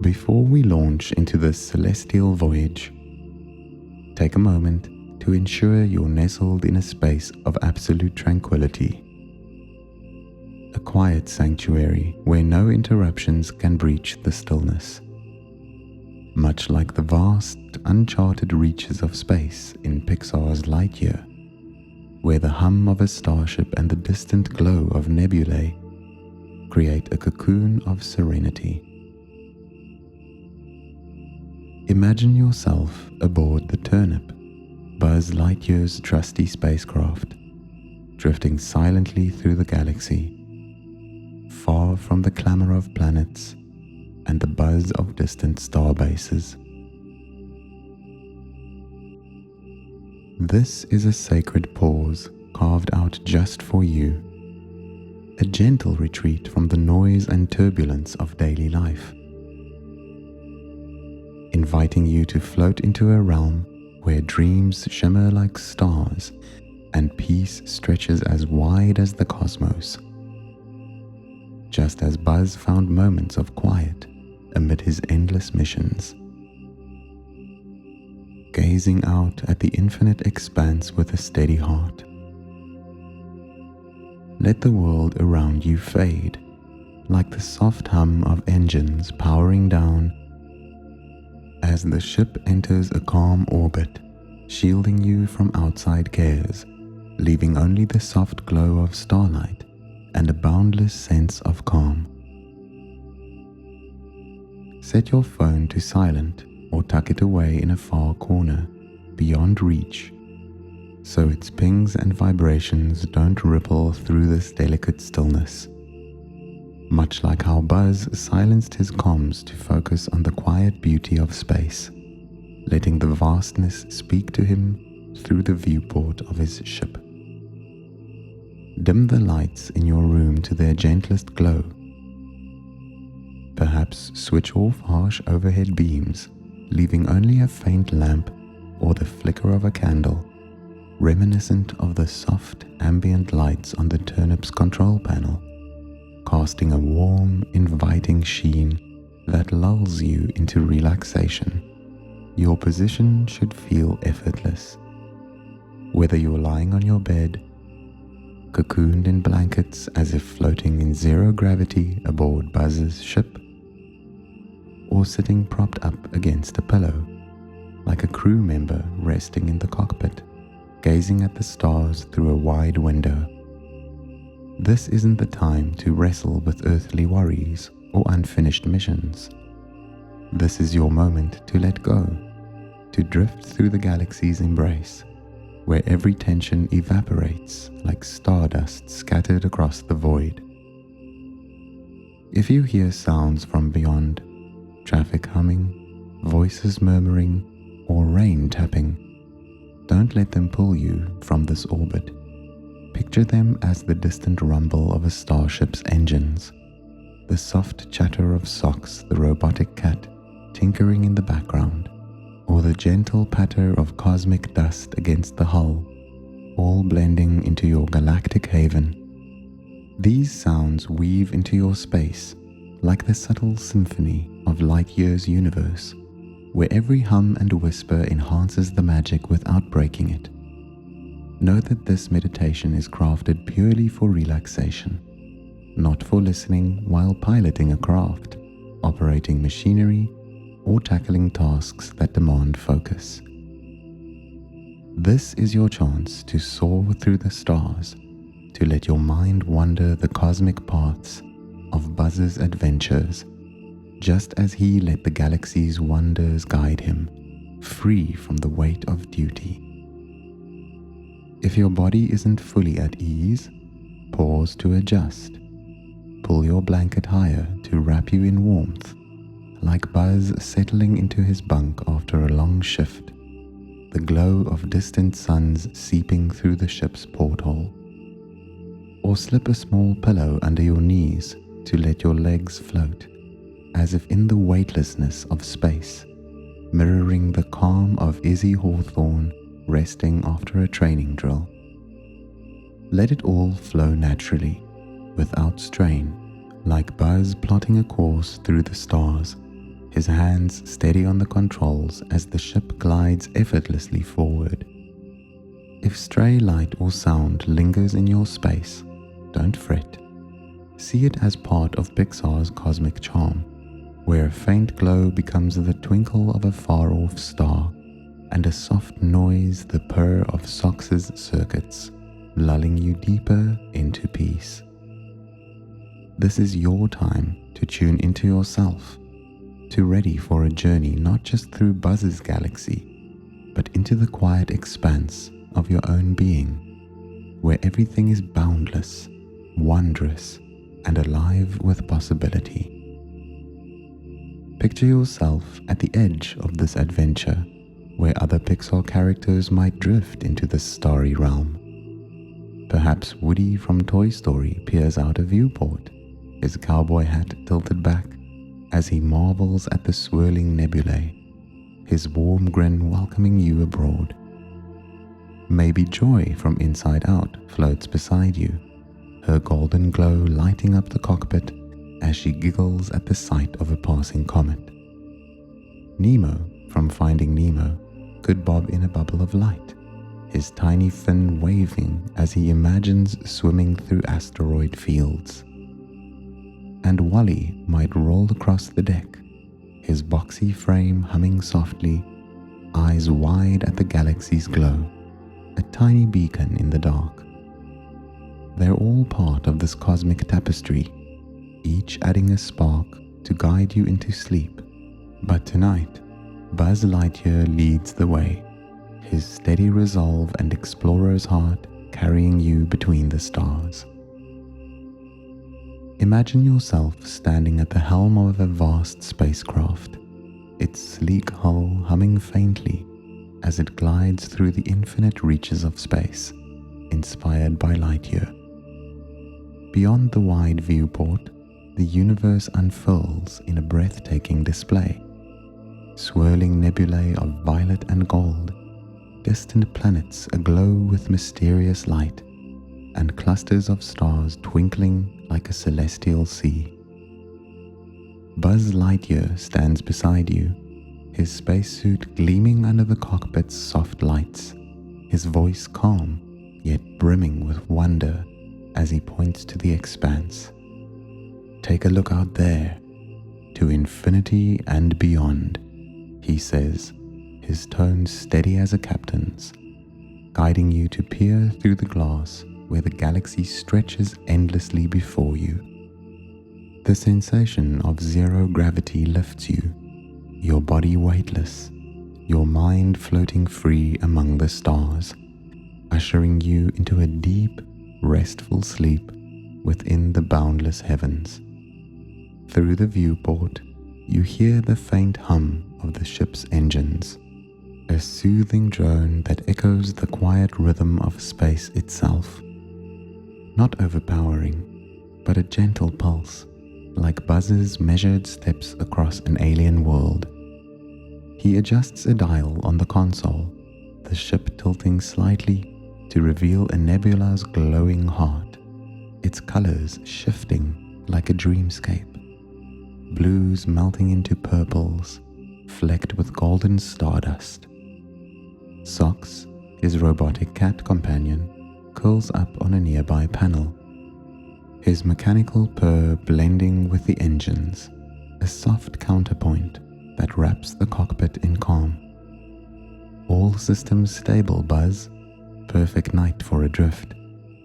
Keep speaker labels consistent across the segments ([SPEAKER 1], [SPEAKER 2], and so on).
[SPEAKER 1] Before we launch into this celestial voyage, take a moment to ensure you're nestled in a space of absolute tranquility. A quiet sanctuary where no interruptions can breach the stillness. Much like the vast, uncharted reaches of space in Pixar's Lightyear, where the hum of a starship and the distant glow of nebulae create a cocoon of serenity. Imagine yourself aboard the Turnip, Buzz Lightyear's trusty spacecraft, drifting silently through the galaxy, far from the clamor of planets and the buzz of distant star bases. This is a sacred pause carved out just for you, a gentle retreat from the noise and turbulence of daily life, inviting you to float into a realm where dreams shimmer like stars and peace stretches as wide as the cosmos. Just as Buzz found moments of quiet amid his endless missions, gazing out at the infinite expanse with a steady heart. Let the world around you fade, like the soft hum of engines powering down, as the ship enters a calm orbit, shielding you from outside cares, leaving only the soft glow of starlight and a boundless sense of calm. Set your phone to silent or tuck it away in a far corner, beyond reach, so its pings and vibrations don't ripple through this delicate stillness. Much like how Buzz silenced his comms to focus on the quiet beauty of space, letting the vastness speak to him through the viewport of his ship. Dim the lights in your room to their gentlest glow. Perhaps switch off harsh overhead beams, leaving only a faint lamp or the flicker of a candle, reminiscent of the soft ambient lights on the Turnip's control panel, casting a warm, inviting sheen that lulls you into relaxation. Your position should feel effortless. Whether you're lying on your bed, cocooned in blankets as if floating in zero gravity aboard Buzz's ship, or sitting propped up against a pillow, like a crew member resting in the cockpit, gazing at the stars through a wide window. This isn't the time to wrestle with earthly worries or unfinished missions. This is your moment to let go, to drift through the galaxy's embrace, where every tension evaporates like stardust scattered across the void. If you hear sounds from beyond, traffic humming, voices murmuring, or rain tapping, don't let them pull you from this orbit. Picture them as the distant rumble of a starship's engines, the soft chatter of socks, the robotic cat tinkering in the background, or the gentle patter of cosmic dust against the hull, all blending into your galactic haven. These sounds weave into your space like the subtle symphony of Lightyear's universe, where every hum and whisper enhances the magic without breaking it. Know that this meditation is crafted purely for relaxation, not for listening while piloting a craft, operating machinery, or tackling tasks that demand focus. This is your chance to soar through the stars, to let your mind wander the cosmic paths of Buzz's adventures, just as he let the galaxy's wonders guide him, free from the weight of duty. If your body isn't fully at ease, pause to adjust. Pull your blanket higher to wrap you in warmth, like Buzz settling into his bunk after a long shift, the glow of distant suns seeping through the ship's porthole. Or slip a small pillow under your knees to let your legs float, as if in the weightlessness of space, mirroring the calm of Izzy Hawthorne resting after a training drill. Let it all flow naturally, without strain, like Buzz plotting a course through the stars, his hands steady on the controls as the ship glides effortlessly forward. If stray light or sound lingers in your space, don't fret. See it as part of Pixar's cosmic charm, where a faint glow becomes the twinkle of a far-off star and a soft noise the purr of SOX's circuits, lulling you deeper into peace. This is your time to tune into yourself, to ready for a journey not just through Buzz's galaxy, but into the quiet expanse of your own being, where everything is boundless, wondrous, and alive with possibility. Picture yourself at the edge of this adventure, where other Pixar characters might drift into this starry realm. Perhaps Woody from Toy Story peers out a viewport, his cowboy hat tilted back, as he marvels at the swirling nebulae, his warm grin welcoming you aboard. Maybe Joy from Inside Out floats beside you, her golden glow lighting up the cockpit as she giggles at the sight of a passing comet. Nemo from Finding Nemo could bob in a bubble of light, his tiny fin waving as he imagines swimming through asteroid fields. And Wally might roll across the deck, his boxy frame humming softly, eyes wide at the galaxy's glow, a tiny beacon in the dark. They're all part of this cosmic tapestry, each adding a spark to guide you into sleep. But tonight, Buzz Lightyear leads the way, his steady resolve and explorer's heart carrying you between the stars. Imagine yourself standing at the helm of a vast spacecraft, its sleek hull humming faintly as it glides through the infinite reaches of space, inspired by Lightyear. Beyond the wide viewport, the universe unfurls in a breathtaking display. Swirling nebulae of violet and gold, distant planets aglow with mysterious light, and clusters of stars twinkling like a celestial sea. Buzz Lightyear stands beside you, his spacesuit gleaming under the cockpit's soft lights, his voice calm yet brimming with wonder as he points to the expanse. "Take a look out there, to infinity and beyond," he says, his tone steady as a captain's, guiding you to peer through the glass where the galaxy stretches endlessly before you. The sensation of zero gravity lifts you, your body weightless, your mind floating free among the stars, ushering you into a deep, restful sleep within the boundless heavens. Through the viewport, you hear the faint hum of the ship's engines, a soothing drone that echoes the quiet rhythm of space itself. Not overpowering, but a gentle pulse, like Buzz's measured steps across an alien world. He adjusts a dial on the console, the ship tilting slightly to reveal a nebula's glowing heart, its colors shifting like a dreamscape. Blues melting into purples, flecked with golden stardust. SOX, his robotic cat companion, curls up on a nearby panel, his mechanical purr blending with the engines, a soft counterpoint that wraps the cockpit in calm. "All systems stable, Buzz. Perfect night for a drift,"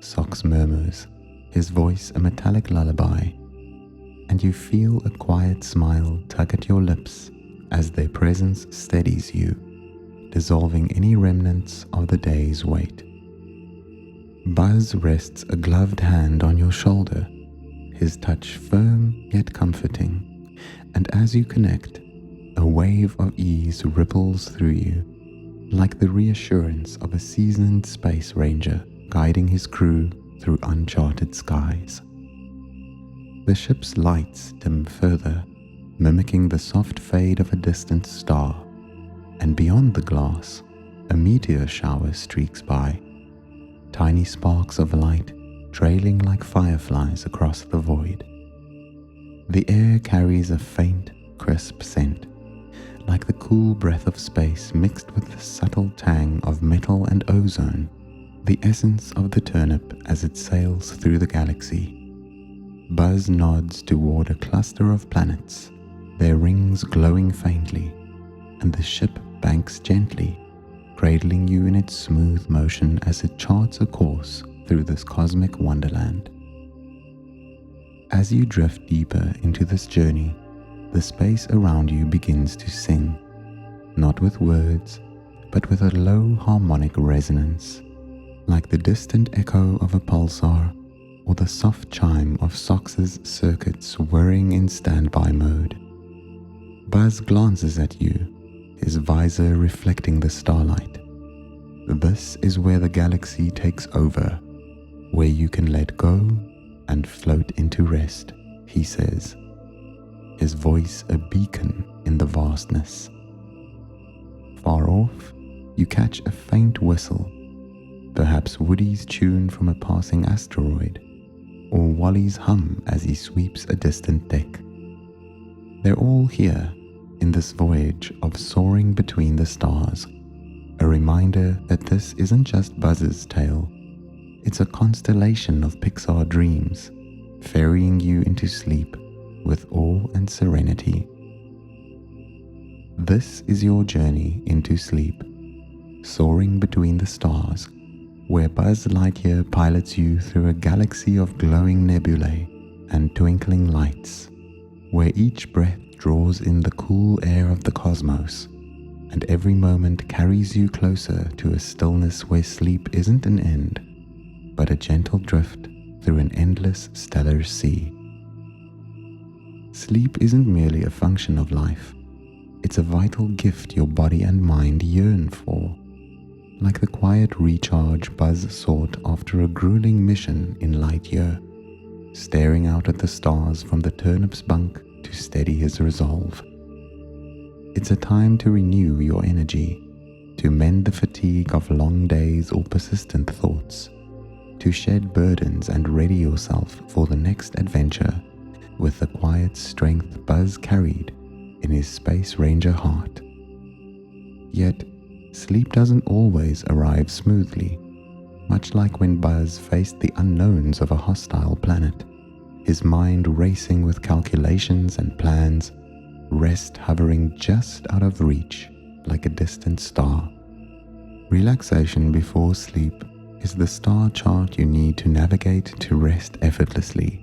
[SPEAKER 1] SOX murmurs, his voice a metallic lullaby, and you feel a quiet smile tug at your lips as their presence steadies you, dissolving any remnants of the day's weight. Buzz rests a gloved hand on your shoulder, his touch firm yet comforting, and as you connect, a wave of ease ripples through you, like the reassurance of a seasoned space ranger guiding his crew through uncharted skies. The ship's lights dim further, mimicking the soft fade of a distant star, and beyond the glass, a meteor shower streaks by, tiny sparks of light trailing like fireflies across the void. The air carries a faint, crisp scent, like the cool breath of space mixed with the subtle tang of metal and ozone, the essence of the turnip as it sails through the galaxy. Buzz nods toward a cluster of planets, their rings glowing faintly, and the ship banks gently, cradling you in its smooth motion as it charts a course through this cosmic wonderland. As you drift deeper into this journey, the space around you begins to sing, not with words, but with a low harmonic resonance, like the distant echo of a pulsar or the soft chime of Sox's circuits whirring in standby mode. Buzz glances at you, his visor reflecting the starlight. This is where the galaxy takes over, where you can let go and float into rest, he says, his voice a beacon in the vastness. Far off, you catch a faint whistle, perhaps Woody's tune from a passing asteroid, or Wally's hum as he sweeps a distant deck. They're all here in this voyage of soaring between the stars, a reminder that this isn't just Buzz's tale. It's a constellation of Pixar dreams, ferrying you into sleep with awe and serenity. This is your journey into sleep, soaring between the stars, where Buzz Lightyear pilots you through a galaxy of glowing nebulae and twinkling lights, where each breath draws in the cool air of the cosmos, and every moment carries you closer to a stillness where sleep isn't an end, but a gentle drift through an endless stellar sea. Sleep isn't merely a function of life, it's a vital gift your body and mind yearn for, like the quiet recharge Buzz sought after a grueling mission in Lightyear, staring out at the stars from the turnip's bunk to steady his resolve. It's a time to renew your energy, to mend the fatigue of long days or persistent thoughts, to shed burdens and ready yourself for the next adventure with the quiet strength Buzz carried in his Space Ranger heart. Yet, sleep doesn't always arrive smoothly, much like when Buzz faced the unknowns of a hostile planet, his mind racing with calculations and plans, rest hovering just out of reach like a distant star. Relaxation before sleep is the star chart you need to navigate to rest effortlessly,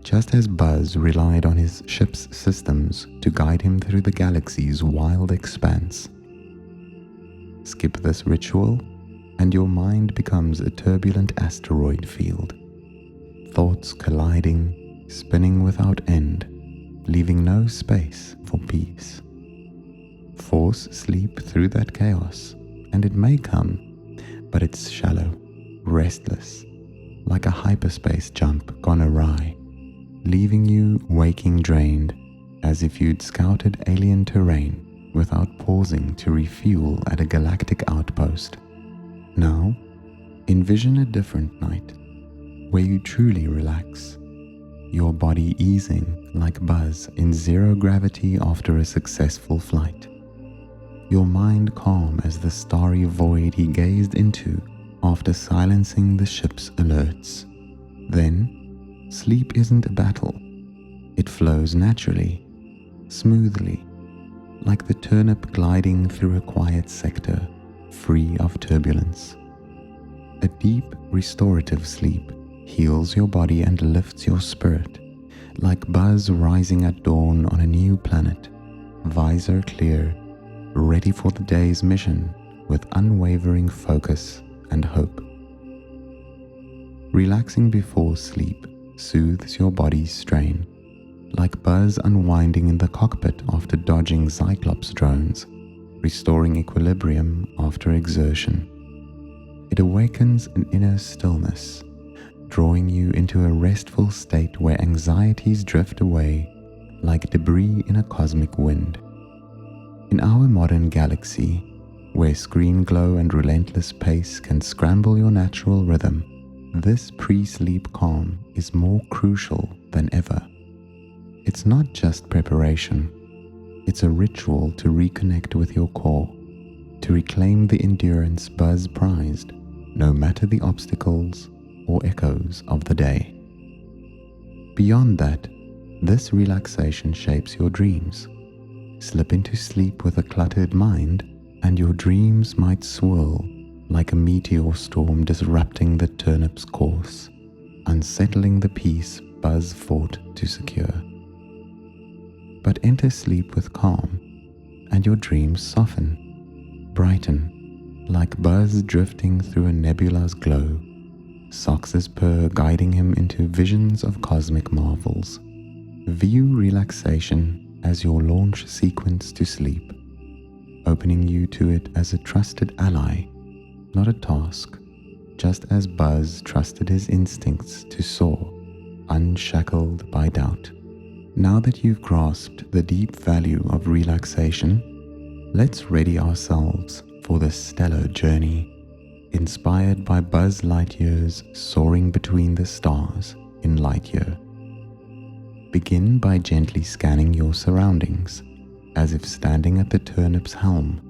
[SPEAKER 1] just as Buzz relied on his ship's systems to guide him through the galaxy's wild expanse. Skip this ritual, and your mind becomes a turbulent asteroid field, thoughts colliding, spinning without end, leaving no space for peace. Force sleep through that chaos, and it may come, but it's shallow, restless, like a hyperspace jump gone awry, leaving you waking drained, as if you'd scouted alien terrain without pausing to refuel at a galactic outpost. Now, envision a different night, where you truly relax, your body easing like Buzz in zero gravity after a successful flight, your mind calm as the starry void he gazed into after silencing the ship's alerts. Then, sleep isn't a battle. It flows naturally, smoothly, like the turnip gliding through a quiet sector, free of turbulence. A deep, restorative sleep heals your body and lifts your spirit, like Buzz rising at dawn on a new planet, visor clear, ready for the day's mission with unwavering focus and hope. Relaxing before sleep soothes your body's strain, like Buzz unwinding in the cockpit after dodging Cyclops drones, restoring equilibrium after exertion. It awakens an inner stillness, drawing you into a restful state where anxieties drift away like debris in a cosmic wind. In our modern galaxy, where screen glow and relentless pace can scramble your natural rhythm, this pre-sleep calm is more crucial than ever. It's not just preparation, It's a ritual to reconnect with your core, to reclaim the endurance Buzz prized, no matter the obstacles or echoes of the day. Beyond that, this relaxation shapes your dreams. Slip into sleep with a cluttered mind, and your dreams might swirl like a meteor storm disrupting the turnip's course, unsettling the peace Buzz fought to secure. But enter sleep with calm, and your dreams soften, brighten, like Buzz drifting through a nebula's glow, Sox's purr guiding him into visions of cosmic marvels. View relaxation as your launch sequence to sleep, opening you to it as a trusted ally, not a task, just as Buzz trusted his instincts to soar, unshackled by doubt. Now that you've grasped the deep value of relaxation, let's ready ourselves for the stellar journey, inspired by Buzz Lightyear's Soaring Between the Stars in Lightyear. Begin by gently scanning your surroundings, as if standing at the turnip's helm,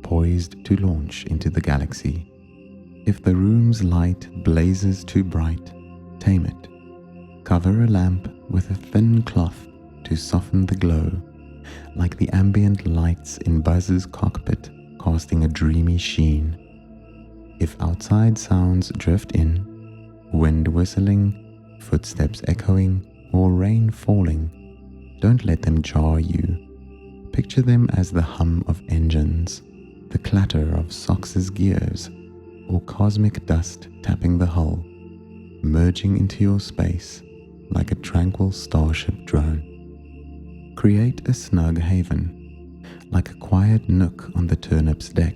[SPEAKER 1] poised to launch into the galaxy. If the room's light blazes too bright, tame it. Cover a lamp with a thin cloth to soften the glow, like the ambient lights in Buzz's cockpit casting a dreamy sheen. If outside sounds drift in, wind whistling, footsteps echoing, or rain falling, don't let them jar you. Picture them as the hum of engines, the clatter of Sox's gears, or cosmic dust tapping the hull, merging into your space like a tranquil starship drone. Create a snug haven, like a quiet nook on the turnip's deck,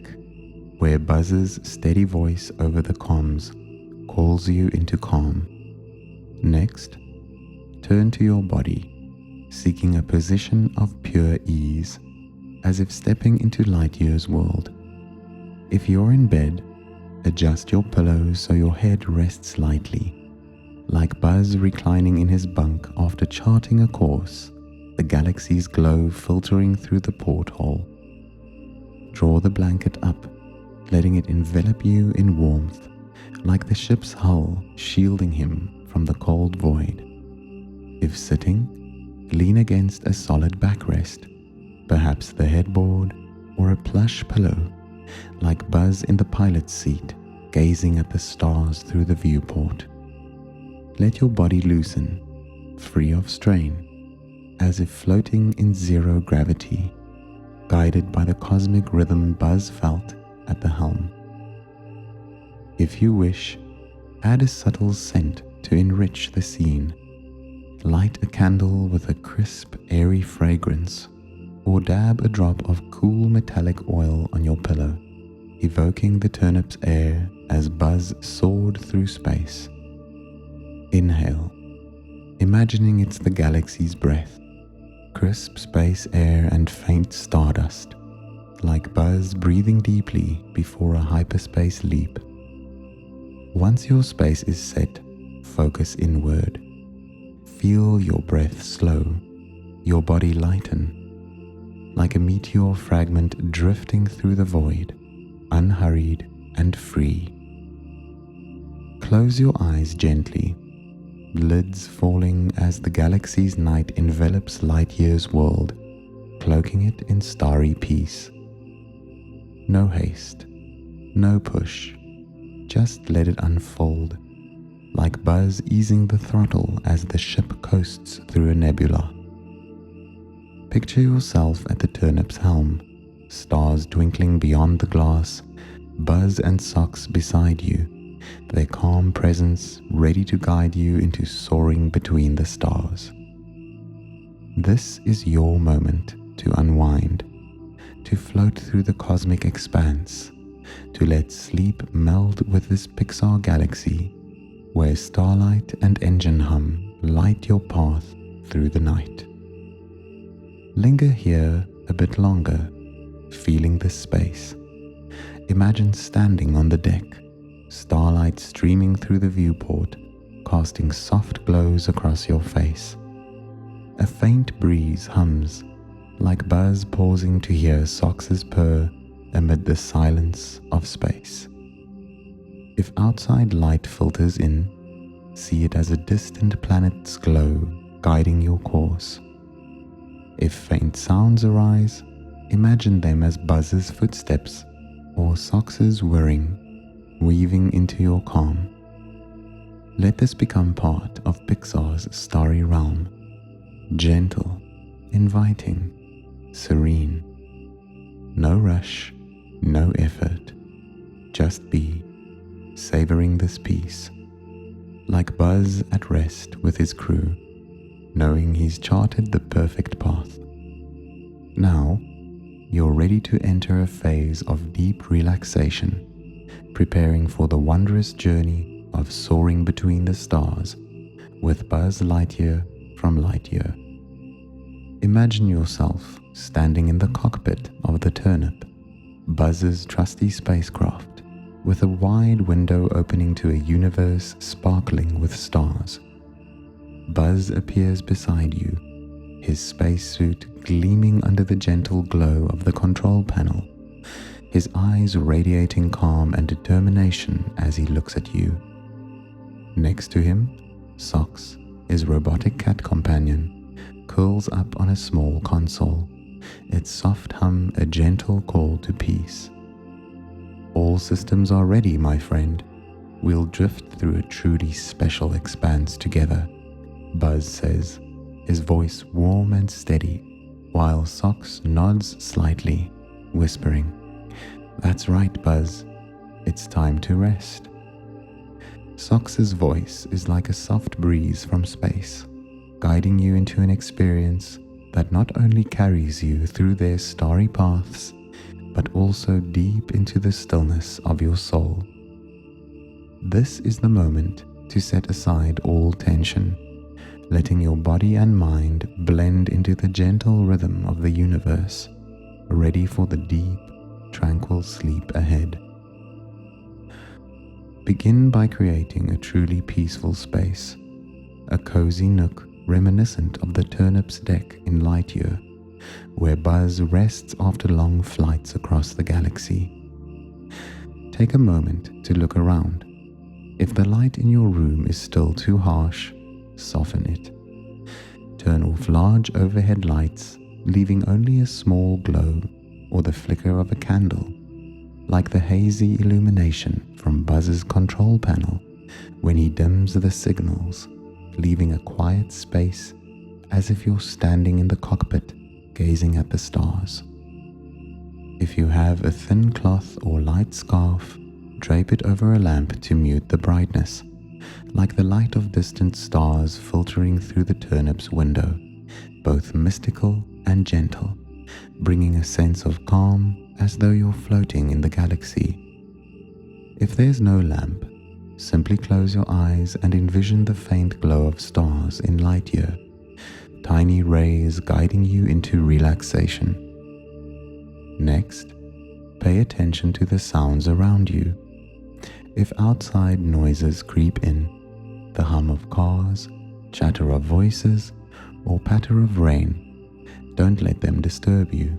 [SPEAKER 1] where Buzz's steady voice over the comms calls you into calm. Next, turn to your body, seeking a position of pure ease, as if stepping into Lightyear's world. If you're in bed, adjust your pillows so your head rests lightly, like Buzz reclining in his bunk after charting a course, the galaxy's glow filtering through the porthole. Draw the blanket up, letting it envelop you in warmth, like the ship's hull shielding him from the cold void. If sitting, lean against a solid backrest, perhaps the headboard or a plush pillow, like Buzz in the pilot's seat, gazing at the stars through the viewport. Let your body loosen, free of strain, as if floating in zero gravity, guided by the cosmic rhythm Buzz felt at the helm. If you wish, add a subtle scent to enrich the scene. Light a candle with a crisp, airy fragrance, or dab a drop of cool metallic oil on your pillow, evoking the turnip's air as Buzz soared through space. Inhale, imagining it's the galaxy's breath, crisp space air and faint stardust, like Buzz breathing deeply before a hyperspace leap. Once your space is set, focus inward. Feel your breath slow, your body lighten, like a meteor fragment drifting through the void, unhurried and free. Close your eyes gently, lids falling as the galaxy's night envelops Lightyear's world, cloaking it in starry peace. No haste, no push, just let it unfold, like Buzz easing the throttle as the ship coasts through a nebula. Picture yourself at the turnip's helm, stars twinkling beyond the glass, Buzz and Sox beside you, their calm presence ready to guide you into soaring between the stars. This is your moment to unwind, to float through the cosmic expanse, to let sleep meld with this Pixar galaxy, where starlight and engine hum light your path through the night. Linger here a bit longer, feeling the space. Imagine standing on the deck, starlight streaming through the viewport, casting soft glows across your face. A faint breeze hums, like Buzz pausing to hear Socks's purr amid the silence of space. If outside light filters in, see it as a distant planet's glow guiding your course. If faint sounds arise, imagine them as Buzz's footsteps or Socks's whirring, weaving into your calm. Let this become part of Pixar's starry realm, gentle, inviting, serene. No rush, no effort, just be, savoring this peace, like Buzz at rest with his crew, knowing he's charted the perfect path. Now, you're ready to enter a phase of deep relaxation, preparing for the wondrous journey of soaring between the stars with Buzz Lightyear from Lightyear. Imagine yourself standing in the cockpit of the Turnip, Buzz's trusty spacecraft, with a wide window opening to a universe sparkling with stars. Buzz appears beside you, his spacesuit gleaming under the gentle glow of the control panel, his eyes radiating calm and determination as he looks at you. Next to him, Socks, his robotic cat companion, curls up on a small console, its soft hum a gentle call to peace. All systems are ready, my friend. We'll drift through a truly special expanse together, Buzz says, his voice warm and steady, while Socks nods slightly, whispering, "That's right, Buzz. It's time to rest." Socks's voice is like a soft breeze from space, guiding you into an experience that not only carries you through their starry paths, but also deep into the stillness of your soul. This is the moment to set aside all tension, letting your body and mind blend into the gentle rhythm of the universe, ready for the deep, tranquil sleep ahead. Begin by creating a truly peaceful space, a cozy nook reminiscent of the Turnip's deck in Lightyear, where Buzz rests after long flights across the galaxy. Take a moment to look around. If the light in your room is still too harsh, soften it. Turn off large overhead lights, leaving only a small glow or the flicker of a candle, like the hazy illumination from Buzz's control panel when he dims the signals, leaving a quiet space as if you're standing in the cockpit gazing at the stars. If you have a thin cloth or light scarf, drape it over a lamp to mute the brightness, like the light of distant stars filtering through the Turnip's window, both mystical and gentle, bringing a sense of calm as though you're floating in the galaxy. If there's no lamp, simply close your eyes and envision the faint glow of stars in Lightyear, tiny rays guiding you into relaxation. Next, pay attention to the sounds around you. If outside noises creep in, the hum of cars, chatter of voices, or patter of rain, don't let them disturb you.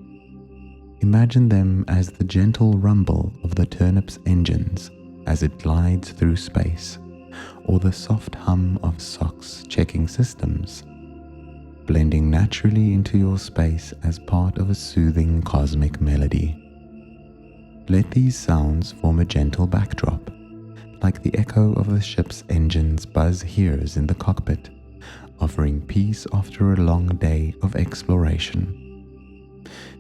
[SPEAKER 1] Imagine them as the gentle rumble of the Turnip's engines as it glides through space, or the soft hum of Socks checking systems, blending naturally into your space as part of a soothing cosmic melody. Let these sounds form a gentle backdrop, like the echo of the ship's engines Buzz hears in the cockpit, offering peace after a long day of exploration.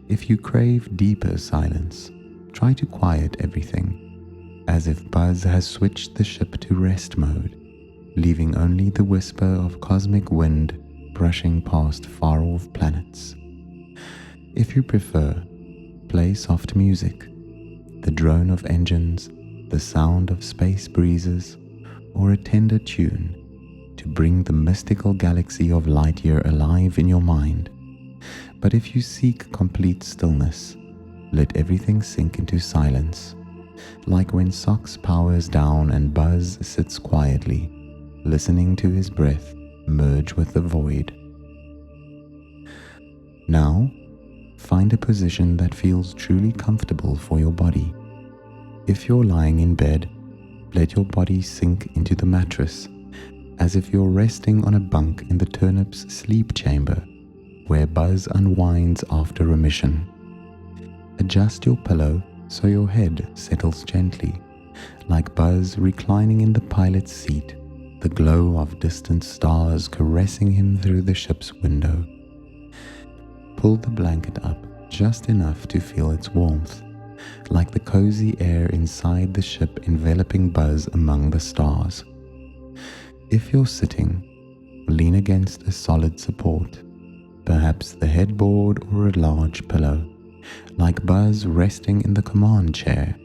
[SPEAKER 1] If you crave deeper silence, try to quiet everything, as if Buzz has switched the ship to rest mode, leaving only the whisper of cosmic wind brushing past far-off planets. If you prefer, play soft music, the drone of engines, the sound of space breezes, or a tender tune to bring the mystical galaxy of Lightyear alive in your mind. But if you seek complete stillness, let everything sink into silence, like when Socks powers down and Buzz sits quietly, listening to his breath merge with the void. Now, Find a position that feels truly comfortable for your body. If you're lying in bed, let your body sink into the mattress as if you're resting on a bunk in the turnip's sleep chamber where Buzz unwinds after remission. Adjust your pillow so your head settles gently, like Buzz reclining in the pilot's seat, the glow of distant stars caressing him through the ship's window. Pull the blanket up just enough to feel its warmth, like the cozy air inside the ship enveloping Buzz among the stars. If you're sitting, lean against a solid support, perhaps the headboard or a large pillow, like Buzz resting in the command chair,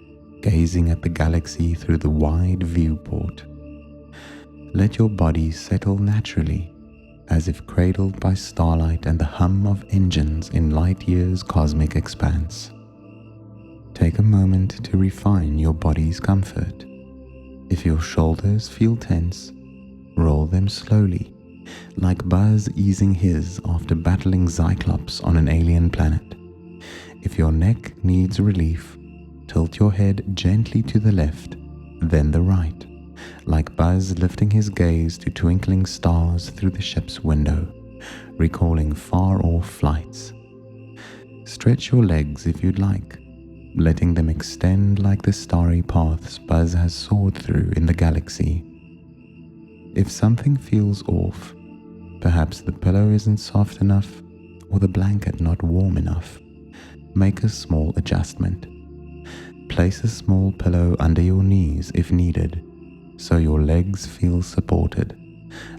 [SPEAKER 1] gazing at the galaxy through the wide viewport. Let your body settle naturally, as if cradled by starlight and the hum of engines in Lightyear's cosmic expanse. Take a moment to refine your body's comfort. If your shoulders feel tense, roll them slowly, like Buzz easing his after battling Cyclops on an alien planet. If your neck needs relief, tilt your head gently to the left, then the right, like Buzz lifting his gaze to twinkling stars through the ship's window, recalling far-off flights. Stretch your legs if you'd like, letting them extend like the starry paths Buzz has soared through in the galaxy. If something feels off, perhaps the pillow isn't soft enough or the blanket not warm enough, make a small adjustment. Place a small pillow under your knees if needed, so your legs feel supported,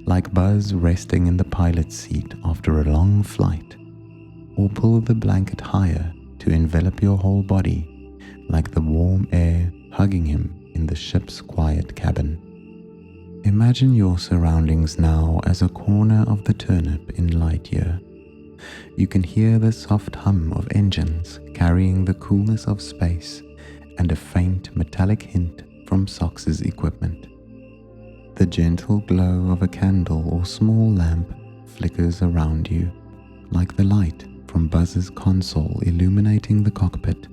[SPEAKER 1] like Buzz resting in the pilot's seat after a long flight, or pull the blanket higher to envelop your whole body, like the warm air hugging him in the ship's quiet cabin. Imagine your surroundings now as a corner of the turnip in Lightyear. You can hear the soft hum of engines carrying the coolness of space and a faint metallic hint from Sox's equipment. The gentle glow of a candle or small lamp flickers around you, like the light from Buzz's console illuminating the cockpit,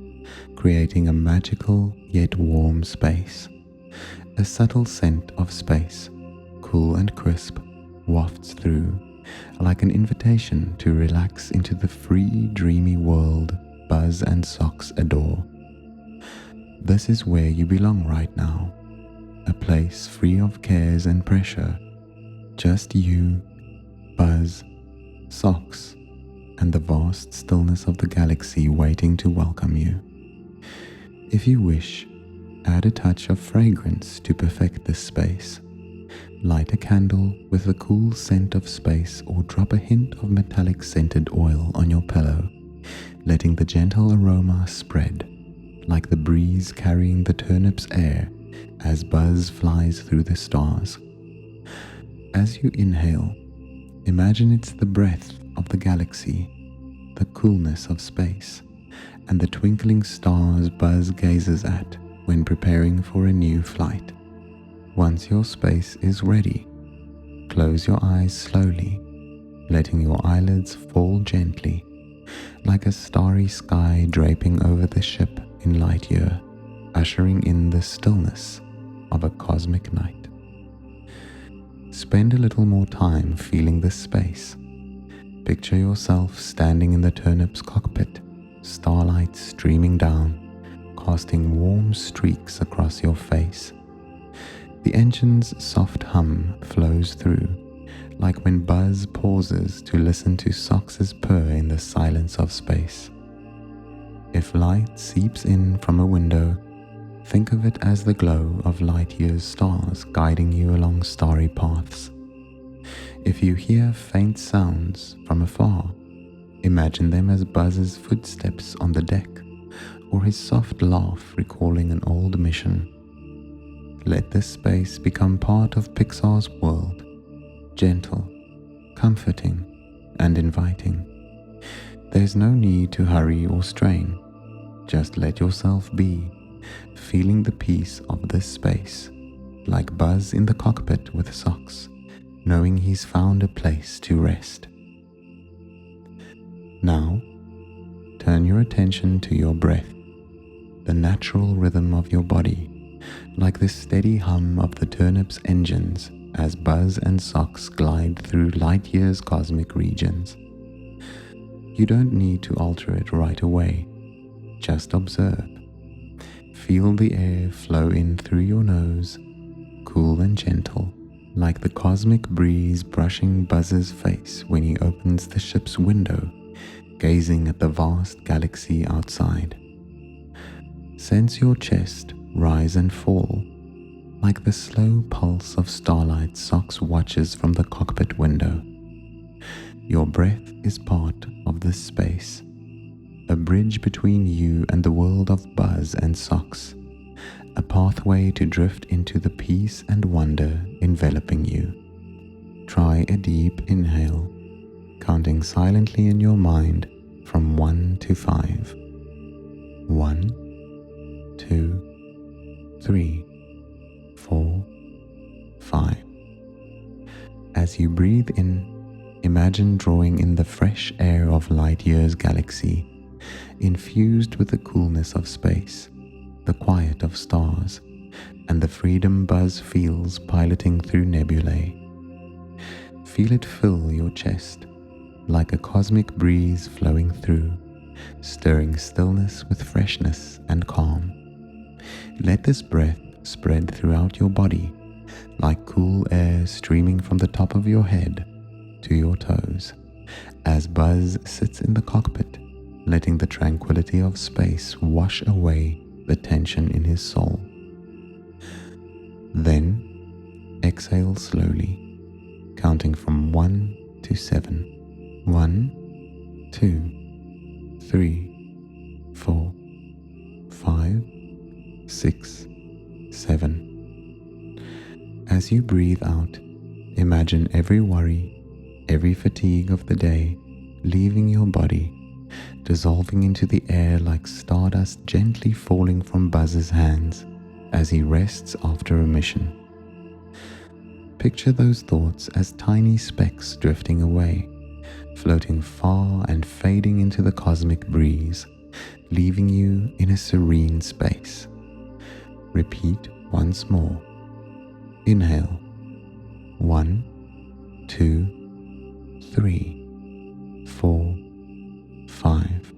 [SPEAKER 1] creating a magical yet warm space. A subtle scent of space, cool and crisp, wafts through, like an invitation to relax into the free, dreamy world Buzz and Sox adore. This is where you belong right now, a place free of cares and pressure, just you, Buzz, Sox, and the vast stillness of the galaxy waiting to welcome you. If you wish, add a touch of fragrance to perfect this space. Light a candle with the cool scent of space or drop a hint of metallic scented oil on your pillow, letting the gentle aroma spread, like the breeze carrying the turnip's air as Buzz flies through the stars. As you inhale, imagine it's the breath of the galaxy, the coolness of space, and the twinkling stars Buzz gazes at when preparing for a new flight. Once your space is ready, close your eyes slowly, letting your eyelids fall gently, like a starry sky draping over the ship in Lightyear, ushering in the stillness of a cosmic night. Spend a little more time feeling this space. Picture yourself standing in the turnip's cockpit, starlight streaming down, casting warm streaks across your face. The engine's soft hum flows through, like when Buzz pauses to listen to Sox's purr in the silence of space. If light seeps in from a window, think of it as the glow of Lightyear's stars guiding you along starry paths. If you hear faint sounds from afar, imagine them as Buzz's footsteps on the deck, or his soft laugh recalling an old mission. Let this space become part of Pixar's world, gentle, comforting, and inviting. There's no need to hurry or strain. Just let yourself be, feeling the peace of this space, like Buzz in the cockpit with Sox, knowing he's found a place to rest. Now, turn your attention to your breath, the natural rhythm of your body, like the steady hum of the turnip's engines as Buzz and Socks glide through Lightyear's cosmic regions. You don't need to alter it right away. Just observe. Feel the air flow in through your nose, cool and gentle, like the cosmic breeze brushing Buzz's face when he opens the ship's window, gazing at the vast galaxy outside. Sense your chest rise and fall, like the slow pulse of starlight Socks watches from the cockpit window. Your breath is part of this space, a bridge between you and the world of Buzz and Socks, a pathway to drift into the peace and wonder enveloping you. Try a deep inhale, counting silently in your mind from 1 to 5. 1, 2, 3, 4, 5. As you breathe in, imagine drawing in the fresh air of Lightyear's galaxy, infused with the coolness of space, the quiet of stars, and the freedom Buzz feels piloting through nebulae. Feel it fill your chest, like a cosmic breeze flowing through, stirring stillness with freshness and calm. Let this breath spread throughout your body, like cool air streaming from the top of your head to your toes, as Buzz sits in the cockpit, letting the tranquility of space wash away the tension in his soul. Then, exhale slowly, counting from 1 to 7. 1, 2, 3, 4, 5, 6, 7. As you breathe out, imagine every worry, every fatigue of the day leaving your body, dissolving into the air like stardust gently falling from Buzz's hands as he rests after a mission. Picture those thoughts as tiny specks drifting away, floating far and fading into the cosmic breeze, leaving you in a serene space. Repeat once more. Inhale. 1, 2, 3, 4, 5.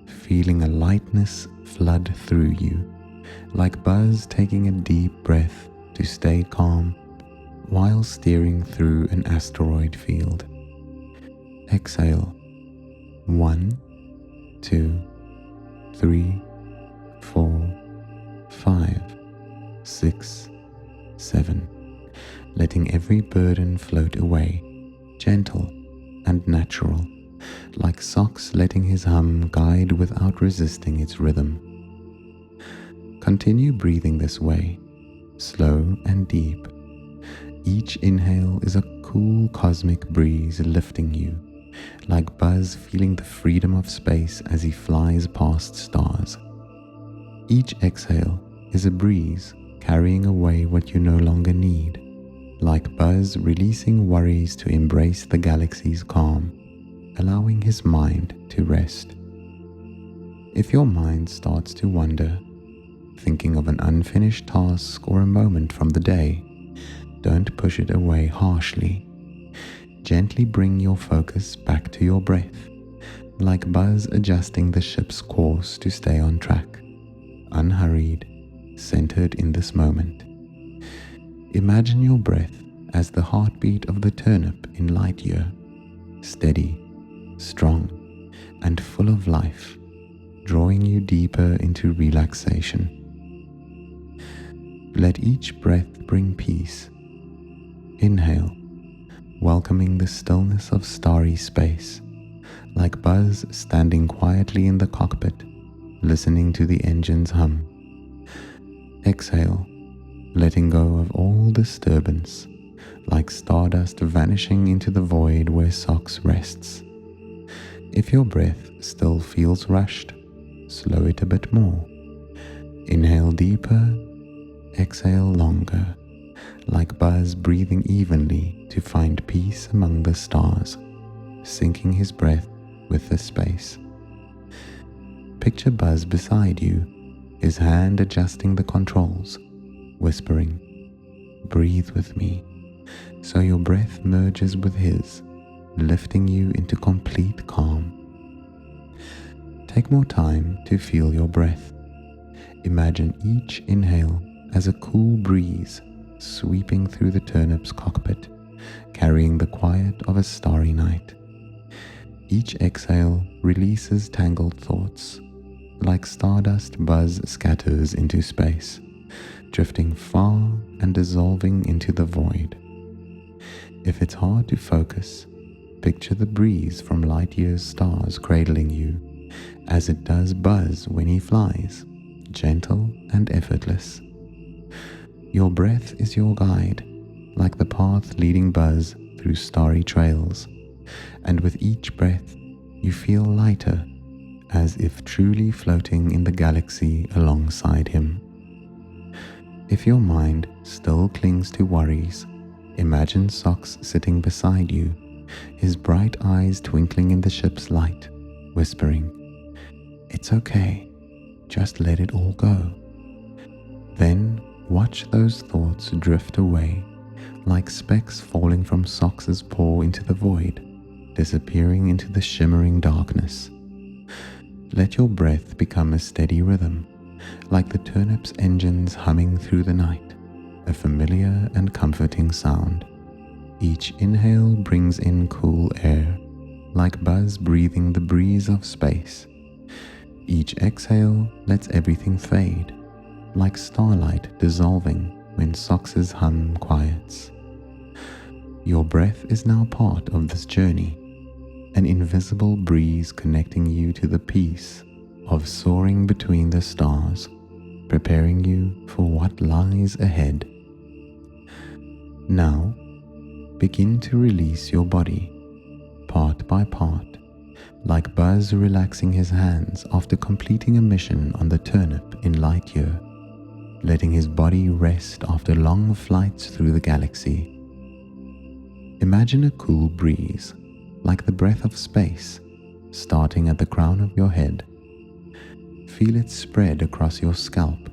[SPEAKER 1] Feeling a lightness flood through you, like Buzz taking a deep breath to stay calm while steering through an asteroid field. Exhale. 1, 2, 3, 4, 5, 6, 7. Letting every burden float away, gentle and natural, like Socks letting his hum guide without resisting its rhythm. Continue breathing this way, slow and deep. Each inhale is a cool cosmic breeze lifting you, like Buzz feeling the freedom of space as he flies past stars. Each exhale is a breeze carrying away what you no longer need, like Buzz releasing worries to embrace the galaxy's calm, allowing his mind to rest. If your mind starts to wander, thinking of an unfinished task or a moment from the day, don't push it away harshly. Gently bring your focus back to your breath, like Buzz adjusting the ship's course to stay on track, unhurried, centered in this moment. Imagine your breath as the heartbeat of the turnip in Lightyear, steady, strong, and full of life, drawing you deeper into relaxation. Let each breath bring peace. Inhale, welcoming the stillness of starry space, like Buzz standing quietly in the cockpit, listening to the engine's hum. Exhale, letting go of all disturbance, like stardust vanishing into the void where Socks rests. If your breath still feels rushed, slow it a bit more. Inhale deeper, exhale longer, like Buzz breathing evenly to find peace among the stars, syncing his breath with the space. Picture Buzz beside you, his hand adjusting the controls, whispering, "Breathe with me," so your breath merges with his, lifting you into complete calm. Take more time to feel your breath. Imagine each inhale as a cool breeze sweeping through the turnip's cockpit, carrying the quiet of a starry night. Each exhale releases tangled thoughts, like stardust Buzz scatters into space, drifting far and dissolving into the void. If it's hard to focus, picture the breeze from Lightyear's stars cradling you, as it does Buzz when he flies, gentle and effortless. Your breath is your guide, like the path leading Buzz through starry trails, and with each breath you feel lighter, as if truly floating in the galaxy alongside him. If your mind still clings to worries, imagine Socks sitting beside you, his bright eyes twinkling in the ship's light, whispering, "It's okay, just let it all go." Then watch those thoughts drift away, like specks falling from Socks's paw into the void, disappearing into the shimmering darkness. Let your breath become a steady rhythm, like the turnip's engines humming through the night, a familiar and comforting sound. Each inhale brings in cool air, like Buzz breathing the breeze of space. Each exhale lets everything fade, like starlight dissolving when Socks's hum quiets. Your breath is now part of this journey, an invisible breeze connecting you to the peace of soaring between the stars, preparing you for what lies ahead. Now, begin to release your body, part by part, like Buzz relaxing his hands after completing a mission on the turnip in Lightyear, letting his body rest after long flights through the galaxy. Imagine a cool breeze, like the breath of space, starting at the crown of your head. Feel it spread across your scalp,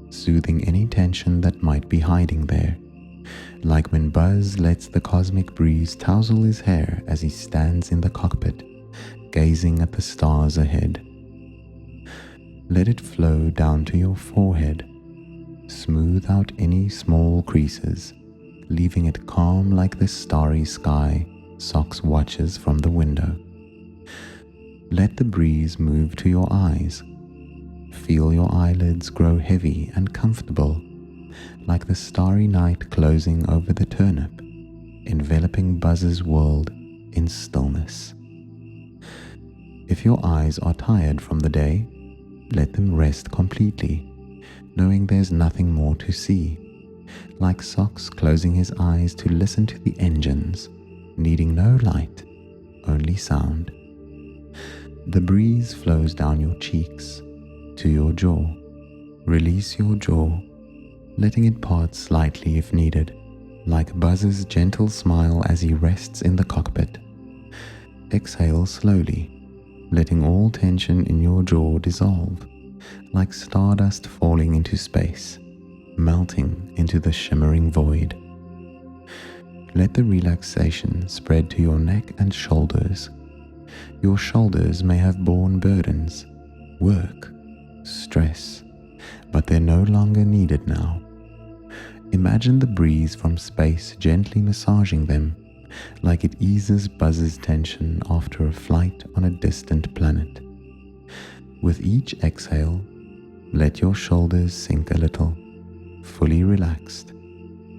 [SPEAKER 1] soothing any tension that might be hiding there, like when Buzz lets the cosmic breeze tousle his hair as he stands in the cockpit, gazing at the stars ahead. Let it flow down to your forehead, smooth out any small creases, leaving it calm like the starry sky Socks watches from the window. Let the breeze move to your eyes. Feel your eyelids grow heavy and comfortable, like the starry night closing over the turnip, enveloping Buzz's world in stillness. If your eyes are tired from the day, let them rest completely, knowing there's nothing more to see, like Socks closing his eyes to listen to the engines, needing no light, only sound. The breeze flows down your cheeks to your jaw. Release your jaw, letting it part slightly if needed, like Buzz's gentle smile as he rests in the cockpit. Exhale slowly, letting all tension in your jaw dissolve, like stardust falling into space, melting into the shimmering void. Let the relaxation spread to your neck and shoulders. Your shoulders may have borne burdens, work, stress, but they're no longer needed now. Imagine the breeze from space gently massaging them, like it eases Buzz's tension after a flight on a distant planet. With each exhale, let your shoulders sink a little, fully relaxed,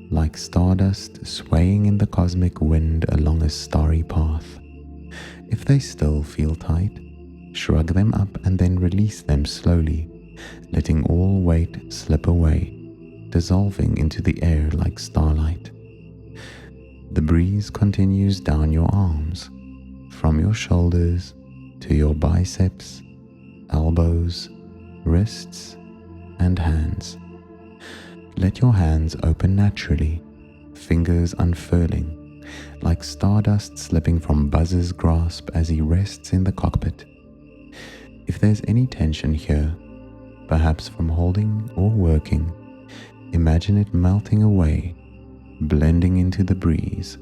[SPEAKER 1] like stardust swaying in the cosmic wind along a starry path. If they still feel tight, shrug them up and then release them slowly, letting all weight slip away, dissolving into the air like starlight. The breeze continues down your arms, from your shoulders to your biceps, elbows, wrists, and hands. Let your hands open naturally, fingers unfurling, like stardust slipping from Buzz's grasp as he rests in the cockpit. If there's any tension here, perhaps from holding or working, imagine it melting away, blending into the breeze,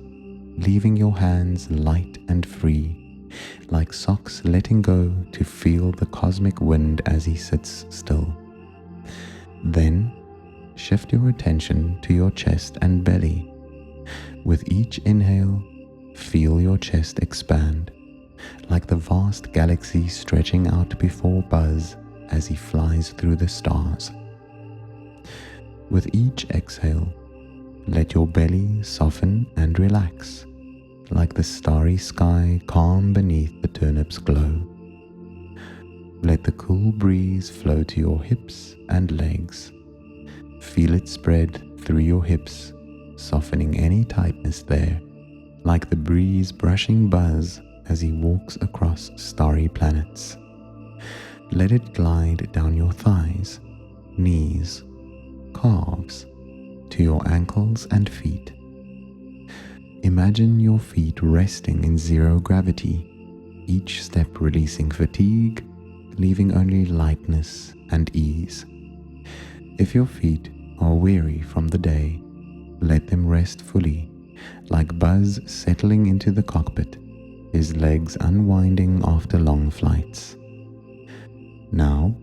[SPEAKER 1] leaving your hands light and free, like socks letting go to feel the cosmic wind as he sits still. Then, shift your attention to your chest and belly. With each inhale, feel your chest expand, like the vast galaxy stretching out before Buzz as he flies through the stars. With each exhale, let your belly soften and relax, like the starry sky calm beneath the turnip's glow. Let the cool breeze flow to your hips and legs. Feel it spread through your hips, softening any tightness there, like the breeze brushing Buzz as he walks across starry planets. Let it glide down your thighs, knees, calves, to your ankles and feet. Imagine your feet resting in zero gravity, each step releasing fatigue, leaving only lightness and ease. If your feet are weary from the day, let them rest fully, like Buzz settling into the cockpit, his legs unwinding after long flights. Now,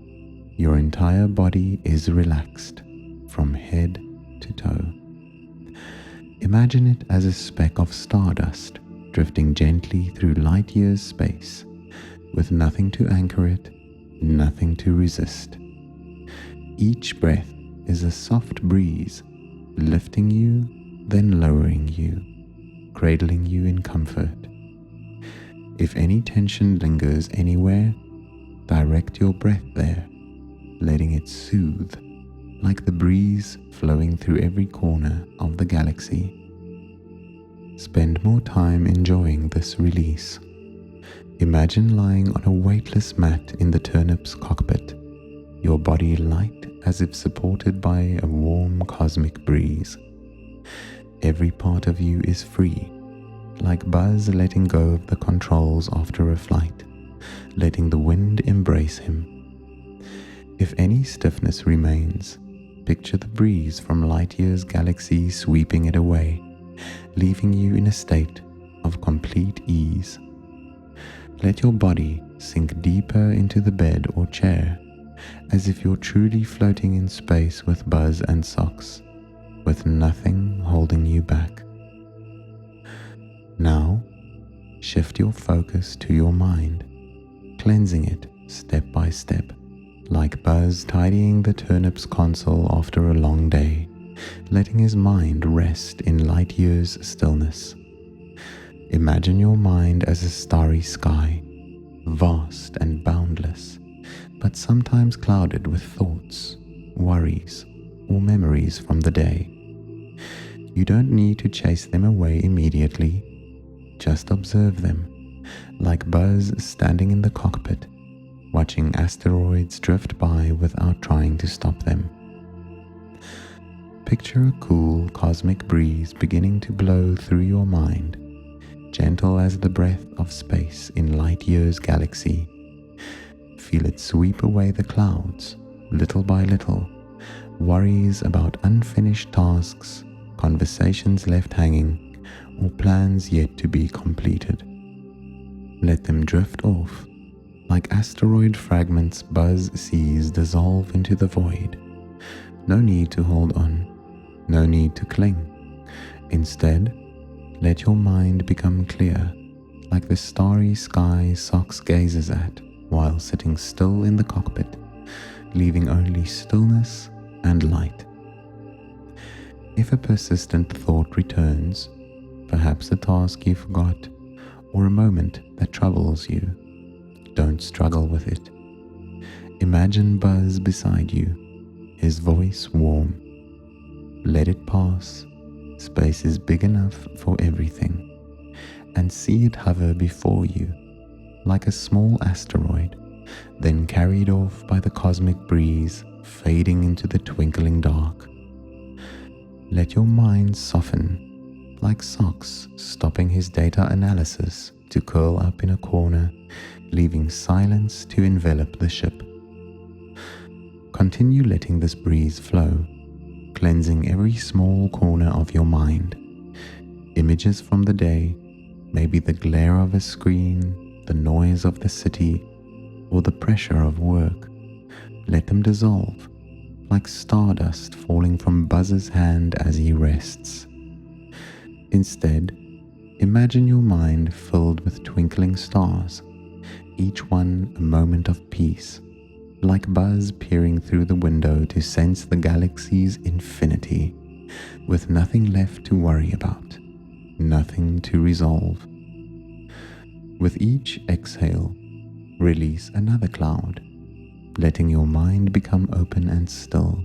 [SPEAKER 1] your entire body is relaxed, from head to toe. Imagine it as a speck of stardust drifting gently through Lightyear's space, with nothing to anchor it, nothing to resist. Each breath is a soft breeze, lifting you, then lowering you, cradling you in comfort. If any tension lingers anywhere, direct your breath there, letting it soothe, like the breeze flowing through every corner of the galaxy. Spend more time enjoying this release. Imagine lying on a weightless mat in the turnip's cockpit, your body light as if supported by a warm cosmic breeze. Every part of you is free, like Buzz letting go of the controls after a flight, letting the wind embrace him. If any stiffness remains, picture the breeze from Lightyear's galaxy sweeping it away, leaving you in a state of complete ease. Let your body sink deeper into the bed or chair, as if you're truly floating in space with Buzz and Socks, with nothing holding you back. Now, shift your focus to your mind, cleansing it step by step, like Buzz tidying the turnip's console after a long day, letting his mind rest in Lightyear's stillness. Imagine your mind as a starry sky, vast and boundless, but sometimes clouded with thoughts, worries, or memories from the day. You don't need to chase them away immediately. Just observe them, like Buzz standing in the cockpit, watching asteroids drift by without trying to stop them. Picture a cool cosmic breeze beginning to blow through your mind, gentle as the breath of space in Lightyear's galaxy. Feel it sweep away the clouds, little by little, worries about unfinished tasks, conversations left hanging, or plans yet to be completed. Let them drift off, like asteroid fragments Buzz sees dissolve into the void. No need to hold on, no need to cling. Instead, let your mind become clear, like the starry sky Socks gazes at while sitting still in the cockpit, leaving only stillness and light. If a persistent thought returns, perhaps a task you forgot, or a moment that troubles you, don't struggle with it. Imagine Buzz beside you, his voice warm. Let it pass. Space is big enough for everything. And see it hover before you, like a small asteroid, then carried off by the cosmic breeze, fading into the twinkling dark. Let your mind soften, like Socks stopping his data analysis to curl up in a corner, leaving silence to envelop the ship. Continue letting this breeze flow, cleansing every small corner of your mind. Images from the day, maybe the glare of a screen, the noise of the city, or the pressure of work. Let them dissolve, like stardust falling from Buzz's hand as he rests. Instead, imagine your mind filled with twinkling stars, each one a moment of peace, like Buzz peering through the window to sense the galaxy's infinity, with nothing left to worry about, nothing to resolve. With each exhale, release another cloud, letting your mind become open and still,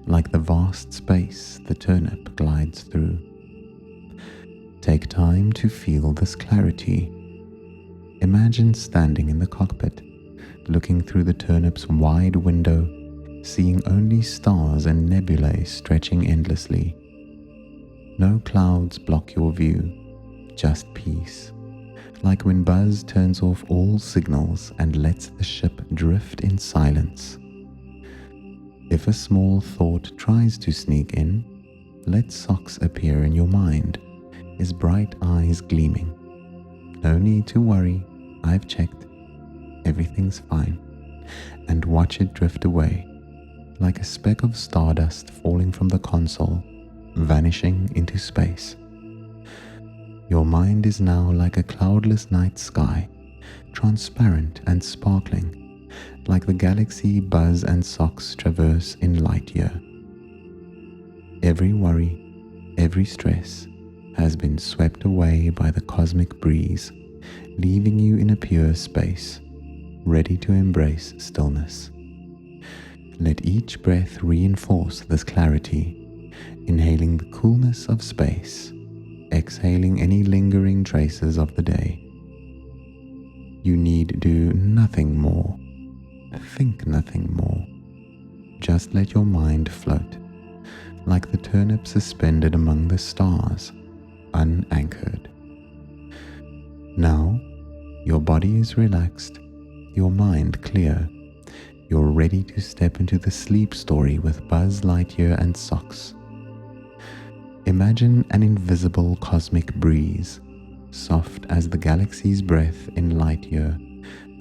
[SPEAKER 1] like the vast space the turnip glides through. Take time to feel this clarity. Imagine standing in the cockpit, looking through the turnip's wide window, seeing only stars and nebulae stretching endlessly. No clouds block your view, just peace, like when Buzz turns off all signals and lets the ship drift in silence. If a small thought tries to sneak in, let Socks appear in your mind, his bright eyes gleaming. No need to worry, I've checked. Everything's fine. And watch it drift away, like a speck of stardust falling from the console, vanishing into space. Your mind is now like a cloudless night sky, transparent and sparkling, like the galaxy Buzz and Socks traverse in Lightyear. Every worry, every stress has been swept away by the cosmic breeze, leaving you in a pure space, ready to embrace stillness. Let each breath reinforce this clarity, inhaling the coolness of space, exhaling any lingering traces of the day. You need do nothing more, think nothing more. Just let your mind float, like the turnip suspended among the stars, unanchored. Now, your body is relaxed, your mind clear. You're ready to step into the sleep story with Buzz Lightyear and Socks. Imagine an invisible cosmic breeze, soft as the galaxy's breath in Lightyear,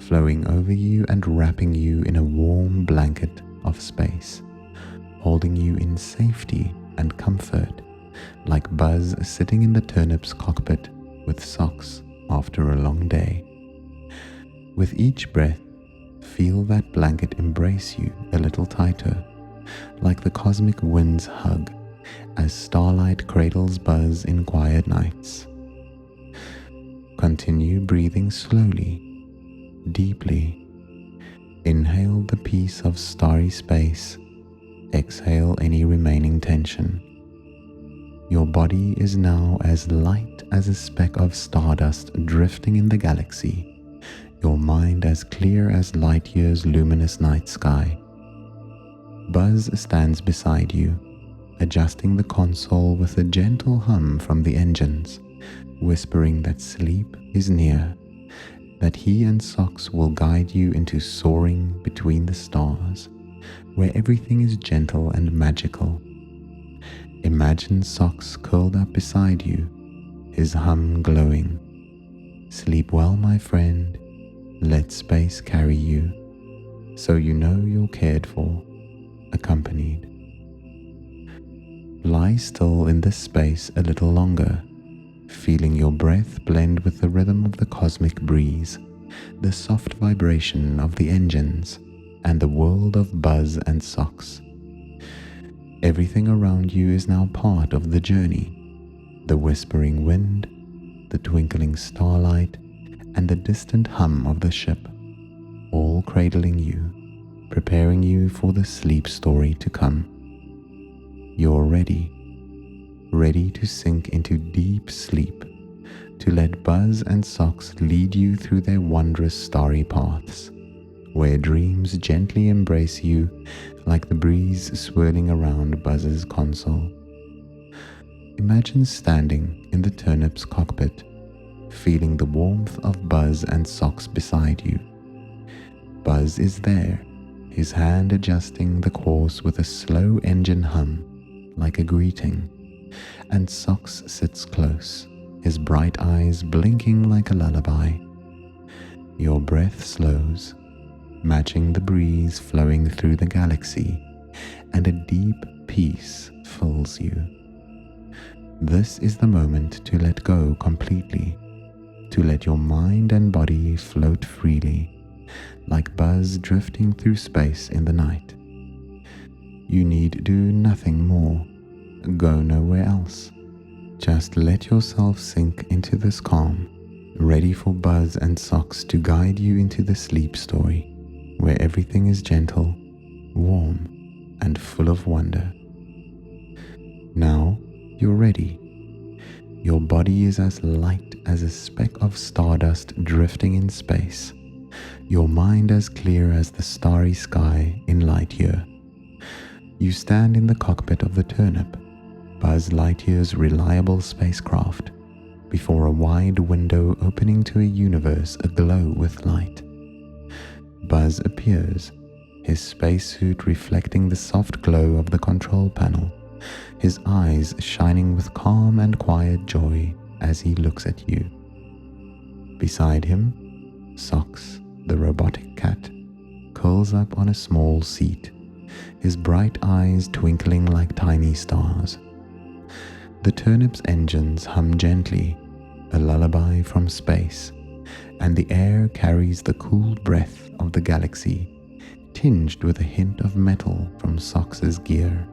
[SPEAKER 1] flowing over you and wrapping you in a warm blanket of space, holding you in safety and comfort, like Buzz sitting in the turnip's cockpit with Socks after a long day. With each breath, feel that blanket embrace you a little tighter, like the cosmic wind's hug as starlight cradles Buzz in quiet nights. Continue breathing slowly, deeply. Inhale the peace of starry space, exhale any remaining tension. Your body is now as light as a speck of stardust drifting in the galaxy, your mind as clear as Lightyear's luminous night sky. Buzz stands beside you, adjusting the console with a gentle hum from the engines, whispering that sleep is near, that he and Socks will guide you into soaring between the stars, where everything is gentle and magical. Imagine Socks curled up beside you, his hum glowing. Sleep well, my friend. Let space carry you, so you know you're cared for, accompanied. Lie still in this space a little longer, feeling your breath blend with the rhythm of the cosmic breeze, the soft vibration of the engines, and the world of Buzz and Socks. Everything around you is now part of the journey, the whispering wind, the twinkling starlight, and the distant hum of the ship, all cradling you, preparing you for the sleep story to come. You're ready to sink into deep sleep, to let Buzz and Socks lead you through their wondrous starry paths, where dreams gently embrace you like the breeze swirling around Buzz's console. Imagine standing in the turnip's cockpit, feeling the warmth of Buzz and Socks beside you. Buzz is there, his hand adjusting the course with a slow engine hum, like a greeting, and Socks sits close, his bright eyes blinking like a lullaby. Your breath slows, matching the breeze flowing through the galaxy, and a deep peace fills you. This is the moment to let go completely, to let your mind and body float freely, like Buzz drifting through space in the night. You need do nothing more, go nowhere else. Just let yourself sink into this calm, ready for Buzz and Socks to guide you into the sleep story, where everything is gentle, warm, and full of wonder. Now you're ready. Your body is as light as a speck of stardust drifting in space. Your mind as clear as the starry sky in Lightyear. You stand in the cockpit of the Turnip, Buzz Lightyear's reliable spacecraft, before a wide window opening to a universe aglow with light. Buzz appears, his spacesuit reflecting the soft glow of the control panel, his eyes shining with calm and quiet joy as he looks at you. Beside him, Socks, the robotic cat, curls up on a small seat, his bright eyes twinkling like tiny stars. The Turnip's engines hum gently, a lullaby from space, and the air carries the cool breath of the galaxy, tinged with a hint of metal from Socks's gear.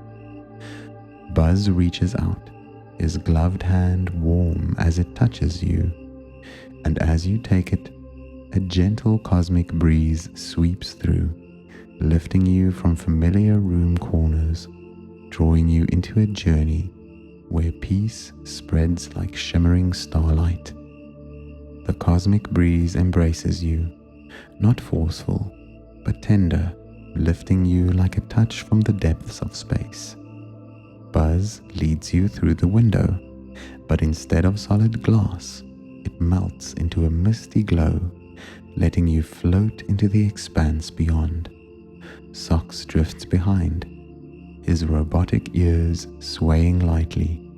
[SPEAKER 1] Buzz reaches out, his gloved hand warm as it touches you, and as you take it, a gentle cosmic breeze sweeps through, lifting you from familiar room corners, drawing you into a journey where peace spreads like shimmering starlight. The cosmic breeze embraces you, not forceful, but tender, lifting you like a touch from the depths of space. Buzz leads you through the window, but instead of solid glass, it melts into a misty glow, letting you float into the expanse beyond. Socks drifts behind, his robotic ears swaying lightly,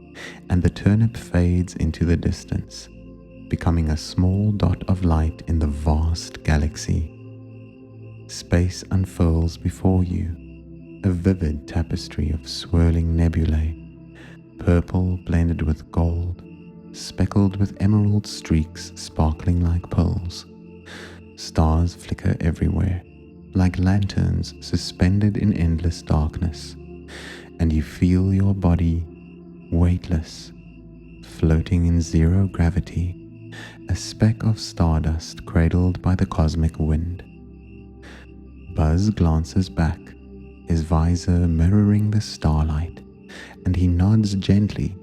[SPEAKER 1] and the Turnip fades into the distance, becoming a small dot of light in the vast galaxy. Space unfurls before you, a vivid tapestry of swirling nebulae, purple blended with gold, speckled with emerald streaks sparkling like pearls. Stars flicker everywhere, like lanterns suspended in endless darkness, and you feel your body weightless, floating in zero gravity, a speck of stardust cradled by the cosmic wind. Buzz glances back, his visor mirroring the starlight, and he nods gently,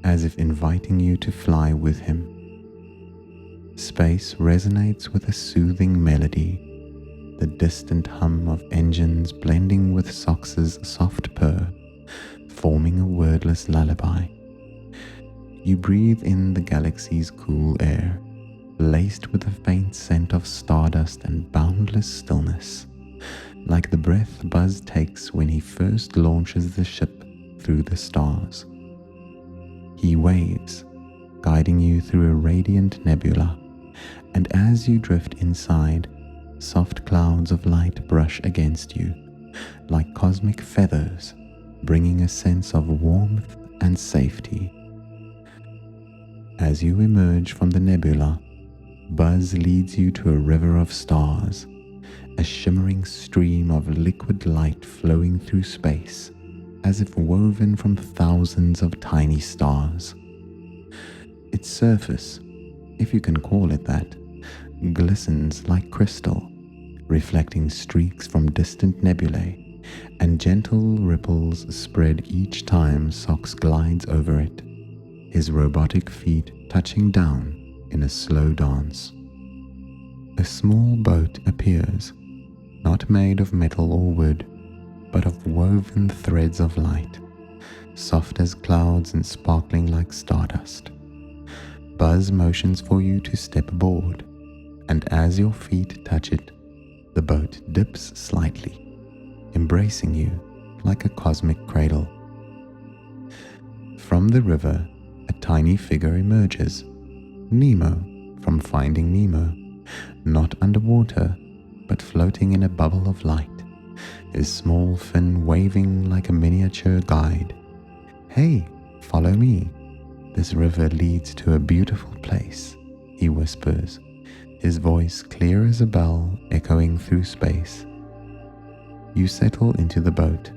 [SPEAKER 1] as if inviting you to fly with him. Space resonates with a soothing melody, the distant hum of engines blending with Socks's soft purr, forming a wordless lullaby. You breathe in the galaxy's cool air, laced with a faint scent of stardust and boundless stillness, like the breath Buzz takes when he first launches the ship through the stars. He waves, guiding you through a radiant nebula, and as you drift inside, soft clouds of light brush against you, like cosmic feathers, bringing a sense of warmth and safety. As you emerge from the nebula, Buzz leads you to a river of stars, a shimmering stream of liquid light flowing through space, as if woven from thousands of tiny stars. Its surface, if you can call it that, glistens like crystal, reflecting streaks from distant nebulae, and gentle ripples spread each time Socks glides over it, his robotic feet touching down in a slow dance. A small boat appears, not made of metal or wood, but of woven threads of light, soft as clouds and sparkling like stardust. Buzz motions for you to step aboard, and as your feet touch it, the boat dips slightly, embracing you like a cosmic cradle. From the river, a tiny figure emerges, Nemo from Finding Nemo, not underwater, but floating in a bubble of light, his small fin waving like a miniature guide. "Hey, follow me. This river leads to a beautiful place," he whispers, his voice clear as a bell echoing through space. You settle into the boat,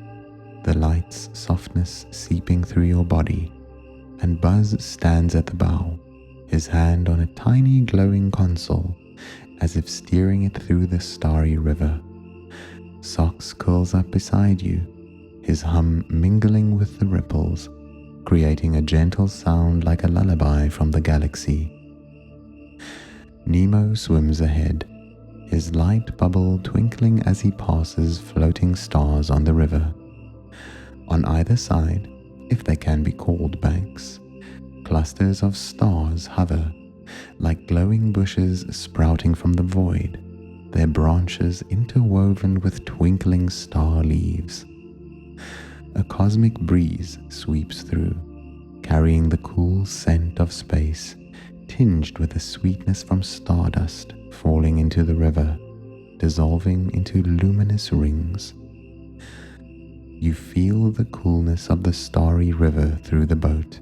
[SPEAKER 1] the light's softness seeping through your body, and Buzz stands at the bow, his hand on a tiny glowing console, as if steering it through the starry river. Socks curls up beside you, his hum mingling with the ripples, creating a gentle sound like a lullaby from the galaxy. Nemo swims ahead, his light bubble twinkling as he passes floating stars on the river. On either side, if they can be called banks, clusters of stars hover, like glowing bushes sprouting from the void, their branches interwoven with twinkling star leaves. A cosmic breeze sweeps through, carrying the cool scent of space, tinged with the sweetness from stardust falling into the river, dissolving into luminous rings. You feel the coolness of the starry river through the boat,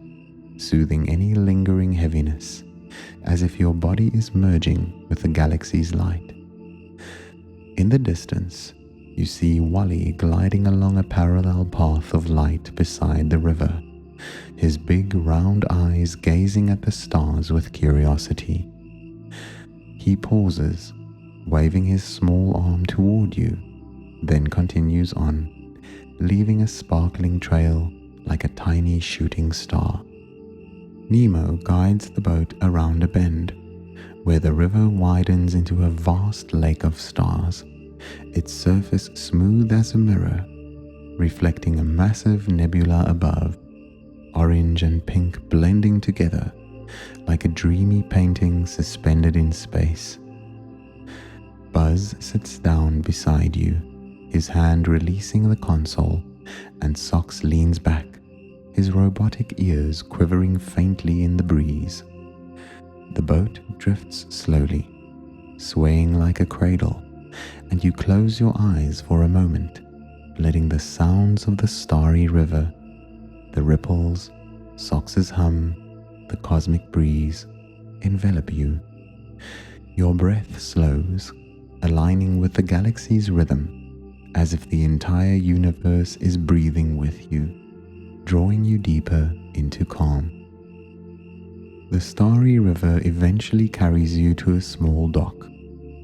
[SPEAKER 1] soothing any lingering heaviness, as if your body is merging with the galaxy's light. In the distance, you see Wally gliding along a parallel path of light beside the river, his big round eyes gazing at the stars with curiosity. He pauses, waving his small arm toward you, then continues on, leaving a sparkling trail like a tiny shooting star. Nemo guides the boat around a bend, where the river widens into a vast lake of stars, its surface smooth as a mirror, reflecting a massive nebula above, orange and pink blending together like a dreamy painting suspended in space. Buzz sits down beside you, his hand releasing the console, and Socks leans back, his robotic ears quivering faintly in the breeze. The boat drifts slowly, swaying like a cradle, and you close your eyes for a moment, letting the sounds of the starry river, the ripples, Socks's hum, the cosmic breeze, envelop you. Your breath slows, aligning with the galaxy's rhythm, as if the entire universe is breathing with you, drawing you deeper into calm. The starry river eventually carries you to a small dock,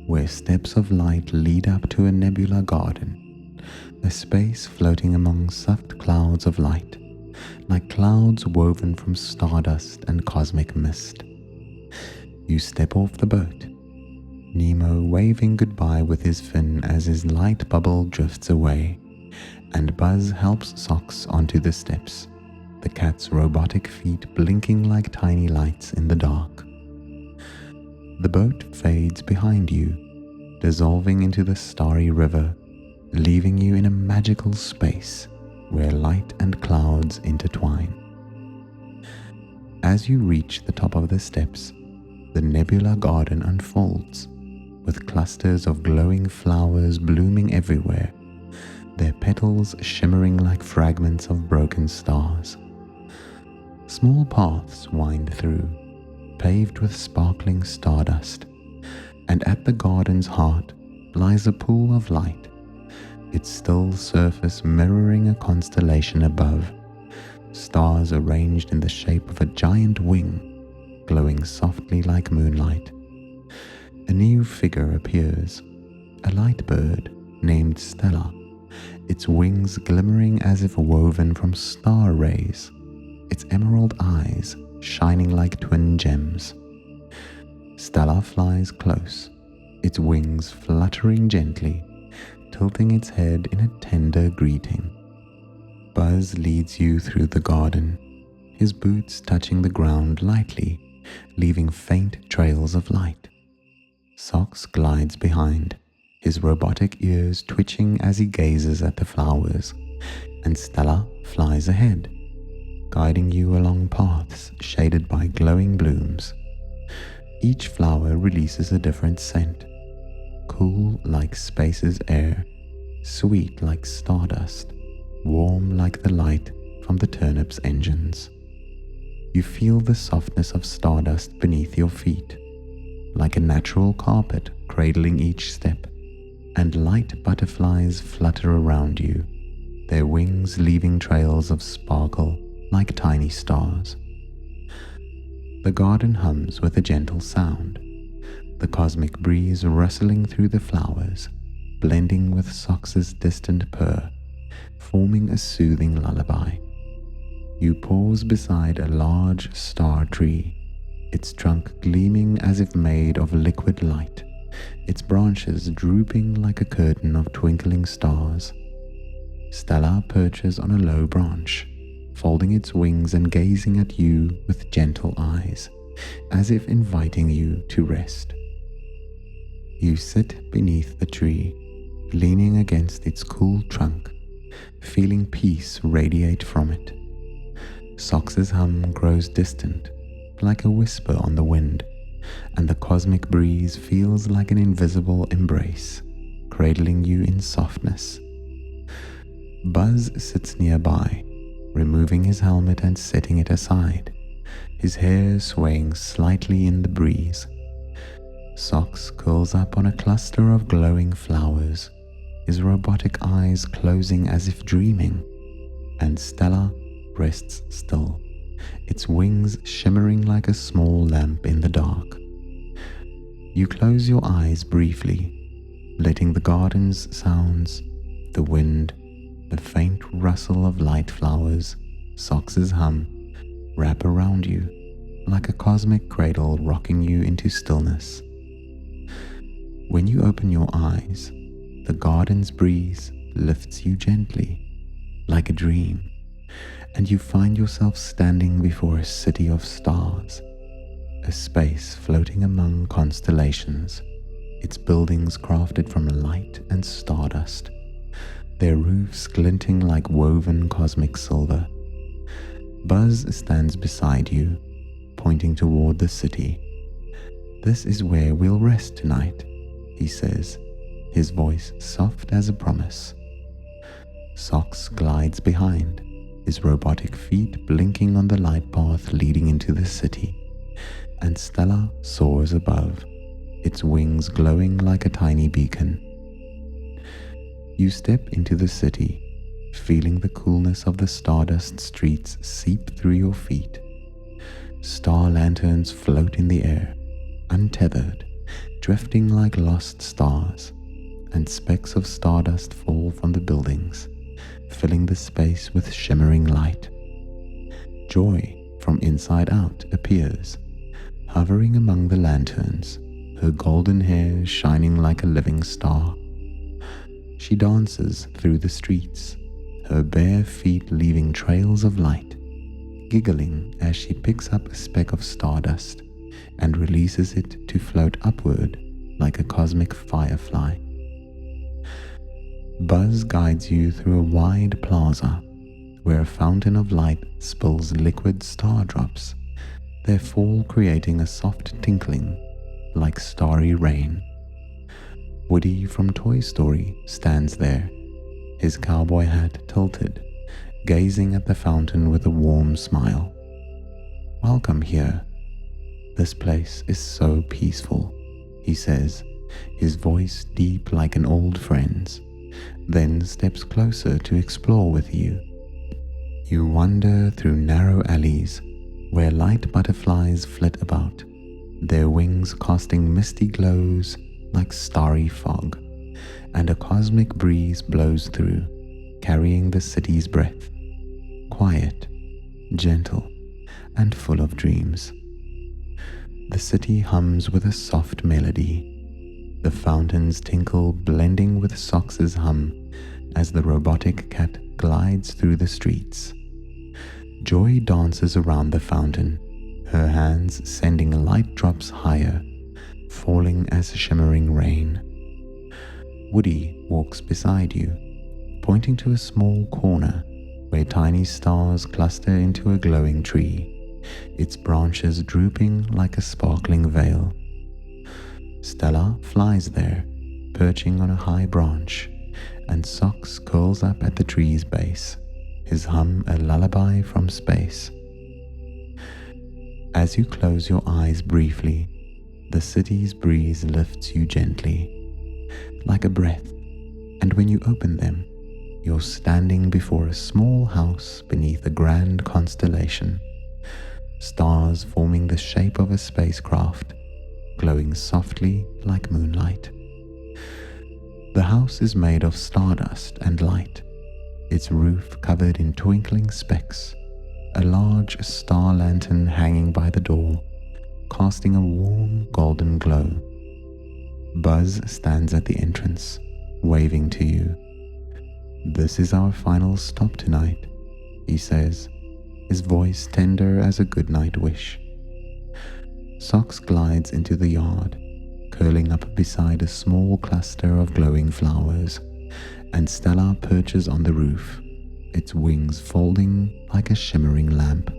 [SPEAKER 1] where steps of light lead up to a nebula garden, a space floating among soft clouds of light, like clouds woven from stardust and cosmic mist. You step off the boat, Nemo waving goodbye with his fin as his light bubble drifts away, and Buzz helps Socks onto the steps, the cat's robotic feet blinking like tiny lights in the dark. The boat fades behind you, dissolving into the starry river, leaving you in a magical space where light and clouds intertwine. As you reach the top of the steps, the nebula garden unfolds, with clusters of glowing flowers blooming everywhere, their petals shimmering like fragments of broken stars. Small paths wind through, paved with sparkling stardust, and at the garden's heart lies a pool of light, its still surface mirroring a constellation above, stars arranged in the shape of a giant wing, glowing softly like moonlight. A new figure appears, a light bird named Stella, its wings glimmering as if woven from star rays, its emerald eyes shining like twin gems. Stella flies close, its wings fluttering gently, tilting its head in a tender greeting. Buzz leads you through the garden, his boots touching the ground lightly leaving faint trails of light. Socks glides behind, his robotic ears twitching as he gazes at the flowers, and Stella flies ahead, guiding you along paths shaded by glowing blooms. Each flower releases a different scent, cool like space's air, sweet like stardust, warm like the light from the turnip's engines. You feel the softness of stardust beneath your feet, like a natural carpet cradling each step, and light butterflies flutter around you, their wings leaving trails of sparkle like tiny stars. The garden hums with a gentle sound, the cosmic breeze rustling through the flowers, blending with Socks's distant purr, forming a soothing lullaby. You pause beside a large star tree, its trunk gleaming as if made of liquid light, its branches drooping like a curtain of twinkling stars. Stella perches on a low branch, folding its wings and gazing at you with gentle eyes, as if inviting you to rest. You sit beneath the tree, leaning against its cool trunk, feeling peace radiate from it. Socks's hum grows distant, like a whisper on the wind, and the cosmic breeze feels like an invisible embrace, cradling you in softness. Buzz sits nearby, removing his helmet and setting it aside, his hair swaying slightly in the breeze. Socks curls up on a cluster of glowing flowers, his robotic eyes closing as if dreaming, and Stella rests still, its wings shimmering like a small lamp in the dark. You close your eyes briefly, letting the garden's sounds, the wind, the faint rustle of light flowers, Socks's hum, wrap around you like a cosmic cradle rocking you into stillness. When you open your eyes, the garden's breeze lifts you gently, like a dream, and you find yourself standing before a city of stars, a space floating among constellations, its buildings crafted from light and stardust, their roofs glinting like woven cosmic silver. Buzz stands beside you, pointing toward the city. "This is where we'll rest tonight," he says, his voice soft as a promise. Socks glides behind, his robotic feet blinking on the light path leading into the city, and Stella soars above, its wings glowing like a tiny beacon. You step into the city, feeling the coolness of the stardust streets seep through your feet. Star lanterns float in the air, untethered, drifting like lost stars, and specks of stardust fall from the buildings, filling the space with shimmering light. Joy from inside out appears, hovering among the lanterns, her golden hair shining like a living star. She dances through the streets, her bare feet leaving trails of light, giggling as she picks up a speck of stardust and releases it to float upward like a cosmic firefly. Buzz guides you through a wide plaza where a fountain of light spills liquid star drops, their fall creating a soft tinkling like starry rain. Woody from Toy Story stands there, his cowboy hat tilted, gazing at the fountain with a warm smile. "Welcome here. This place is so peaceful," he says, his voice deep like an old friend's, then steps closer to explore with you. You wander through narrow alleys where light butterflies flit about, their wings casting misty glows like starry fog, and a cosmic breeze blows through, carrying the city's breath, quiet, gentle, and full of dreams. The city hums with a soft melody, the fountains tinkle blending with Socks's hum as the robotic cat glides through the streets. Joy dances around the fountain, her hands sending light drops higher, falling as shimmering rain. Woody walks beside you, pointing to a small corner where tiny stars cluster into a glowing tree, its branches drooping like a sparkling veil. Stella flies there, perching on a high branch, and Socks curls up at the tree's base, his hum a lullaby from space. As you close your eyes briefly, the city's breeze lifts you gently, like a breath, and when you open them, you're standing before a small house beneath a grand constellation, stars forming the shape of a spacecraft, glowing softly like moonlight. The house is made of stardust and light, its roof covered in twinkling specks, a large star lantern hanging by the door, casting a warm golden glow. Buzz stands at the entrance, waving to you. "This is our final stop tonight," he says, his voice tender as a goodnight wish. Socks glides into the yard, curling up beside a small cluster of glowing flowers, and Stella perches on the roof, its wings folding like a shimmering lamp.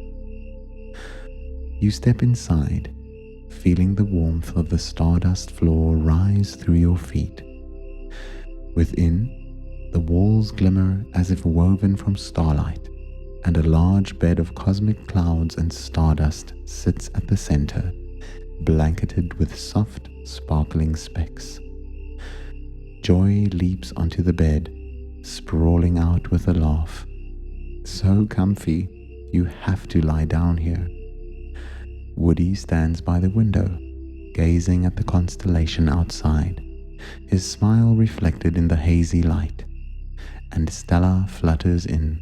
[SPEAKER 1] You step inside, feeling the warmth of the stardust floor rise through your feet. Within, the walls glimmer as if woven from starlight, and a large bed of cosmic clouds and stardust sits at the center, blanketed with soft, sparkling specks. Joy leaps onto the bed, sprawling out with a laugh. "So comfy, you have to lie down here." Woody stands by the window, gazing at the constellation outside, his smile reflected in the hazy light, and Stella flutters in,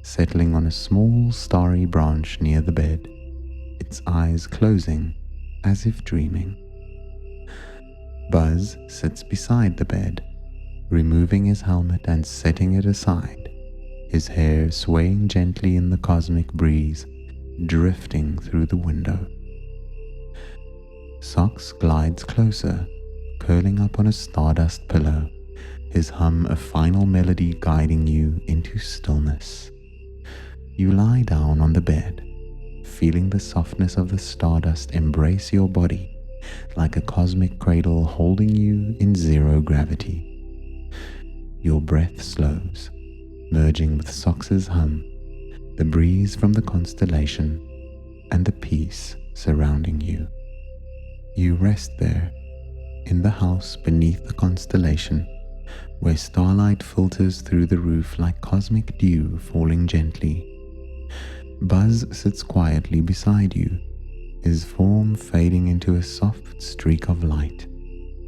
[SPEAKER 1] settling on a small starry branch near the bed, its eyes closing as if dreaming. Buzz sits beside the bed, removing his helmet and setting it aside, his hair swaying gently in the cosmic breeze, drifting through the window. Socks glides closer, curling up on a stardust pillow, his hum a final melody guiding you into stillness. You lie down on the bed, feeling the softness of the stardust embrace your body like a cosmic cradle holding you in zero gravity. Your breath slows, merging with Socks's hum, the breeze from the constellation, and the peace surrounding you. You rest there, in the house beneath the constellation, where starlight filters through the roof like cosmic dew falling gently. Buzz sits quietly beside you, his form fading into a soft streak of light,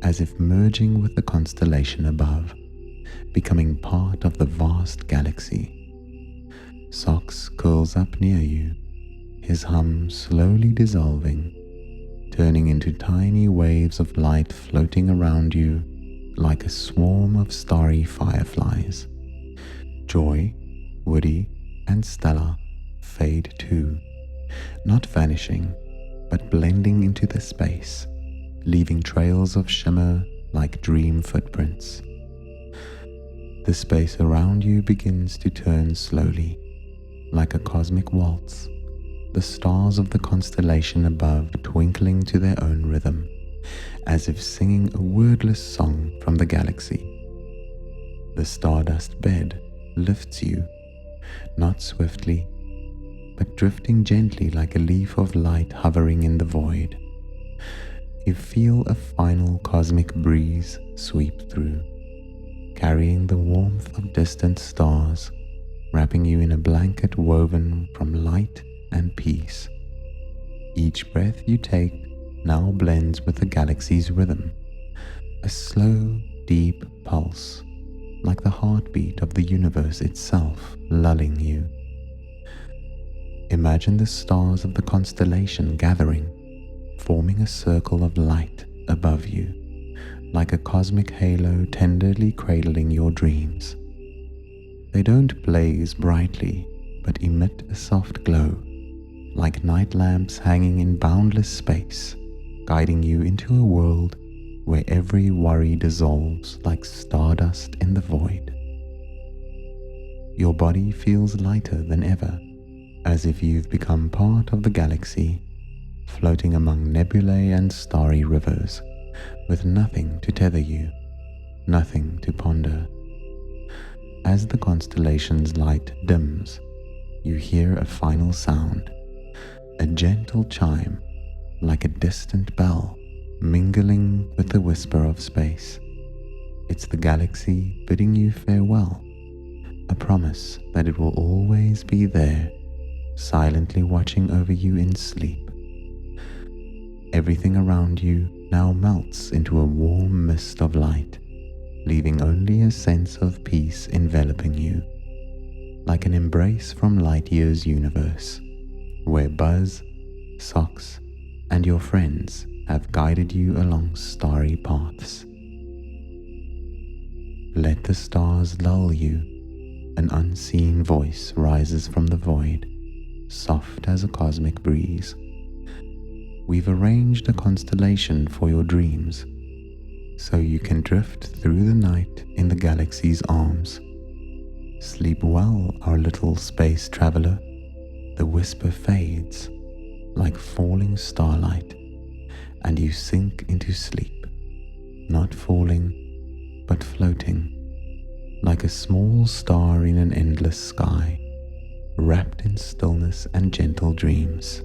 [SPEAKER 1] as if merging with the constellation above, becoming part of the vast galaxy. Socks curls up near you, his hum slowly dissolving, turning into tiny waves of light floating around you like a swarm of starry fireflies. Joy, Woody, and Stella fade too, not vanishing, but blending into the space, leaving trails of shimmer like dream footprints. The space around you begins to turn slowly, like a cosmic waltz, the stars of the constellation above twinkling to their own rhythm, as if singing a wordless song from the galaxy. The stardust bed lifts you, not swiftly, but drifting gently like a leaf of light hovering in the void. You feel a final cosmic breeze sweep through, carrying the warmth of distant stars, wrapping you in a blanket woven from light and peace. Each breath you take now blends with the galaxy's rhythm, a slow, deep pulse, like the heartbeat of the universe itself lulling you. Imagine the stars of the constellation gathering, forming a circle of light above you, like a cosmic halo tenderly cradling your dreams. They don't blaze brightly, but emit a soft glow, like night lamps hanging in boundless space, guiding you into a world where every worry dissolves like stardust in the void. Your body feels lighter than ever, as if you've become part of the galaxy, floating among nebulae and starry rivers, with nothing to tether you, nothing to ponder. As the constellations' light dims, you hear a final sound, a gentle chime, like a distant bell, mingling with the whisper of space. It's the galaxy bidding you farewell, a promise that it will always be there, silently watching over you in sleep. Everything around you now melts into a warm mist of light, leaving only a sense of peace enveloping you, like an embrace from Lightyear's universe, where Buzz, Socks, and your friends have guided you along starry paths. Let the stars lull you. An unseen voice rises from the void, soft as a cosmic breeze. We've arranged a constellation for your dreams, so you can drift through the night in the galaxy's arms. Sleep well, our little space traveler. The whisper fades like falling starlight, and you sink into sleep, not falling, but floating, like a small star in an endless sky, wrapped in stillness and gentle dreams.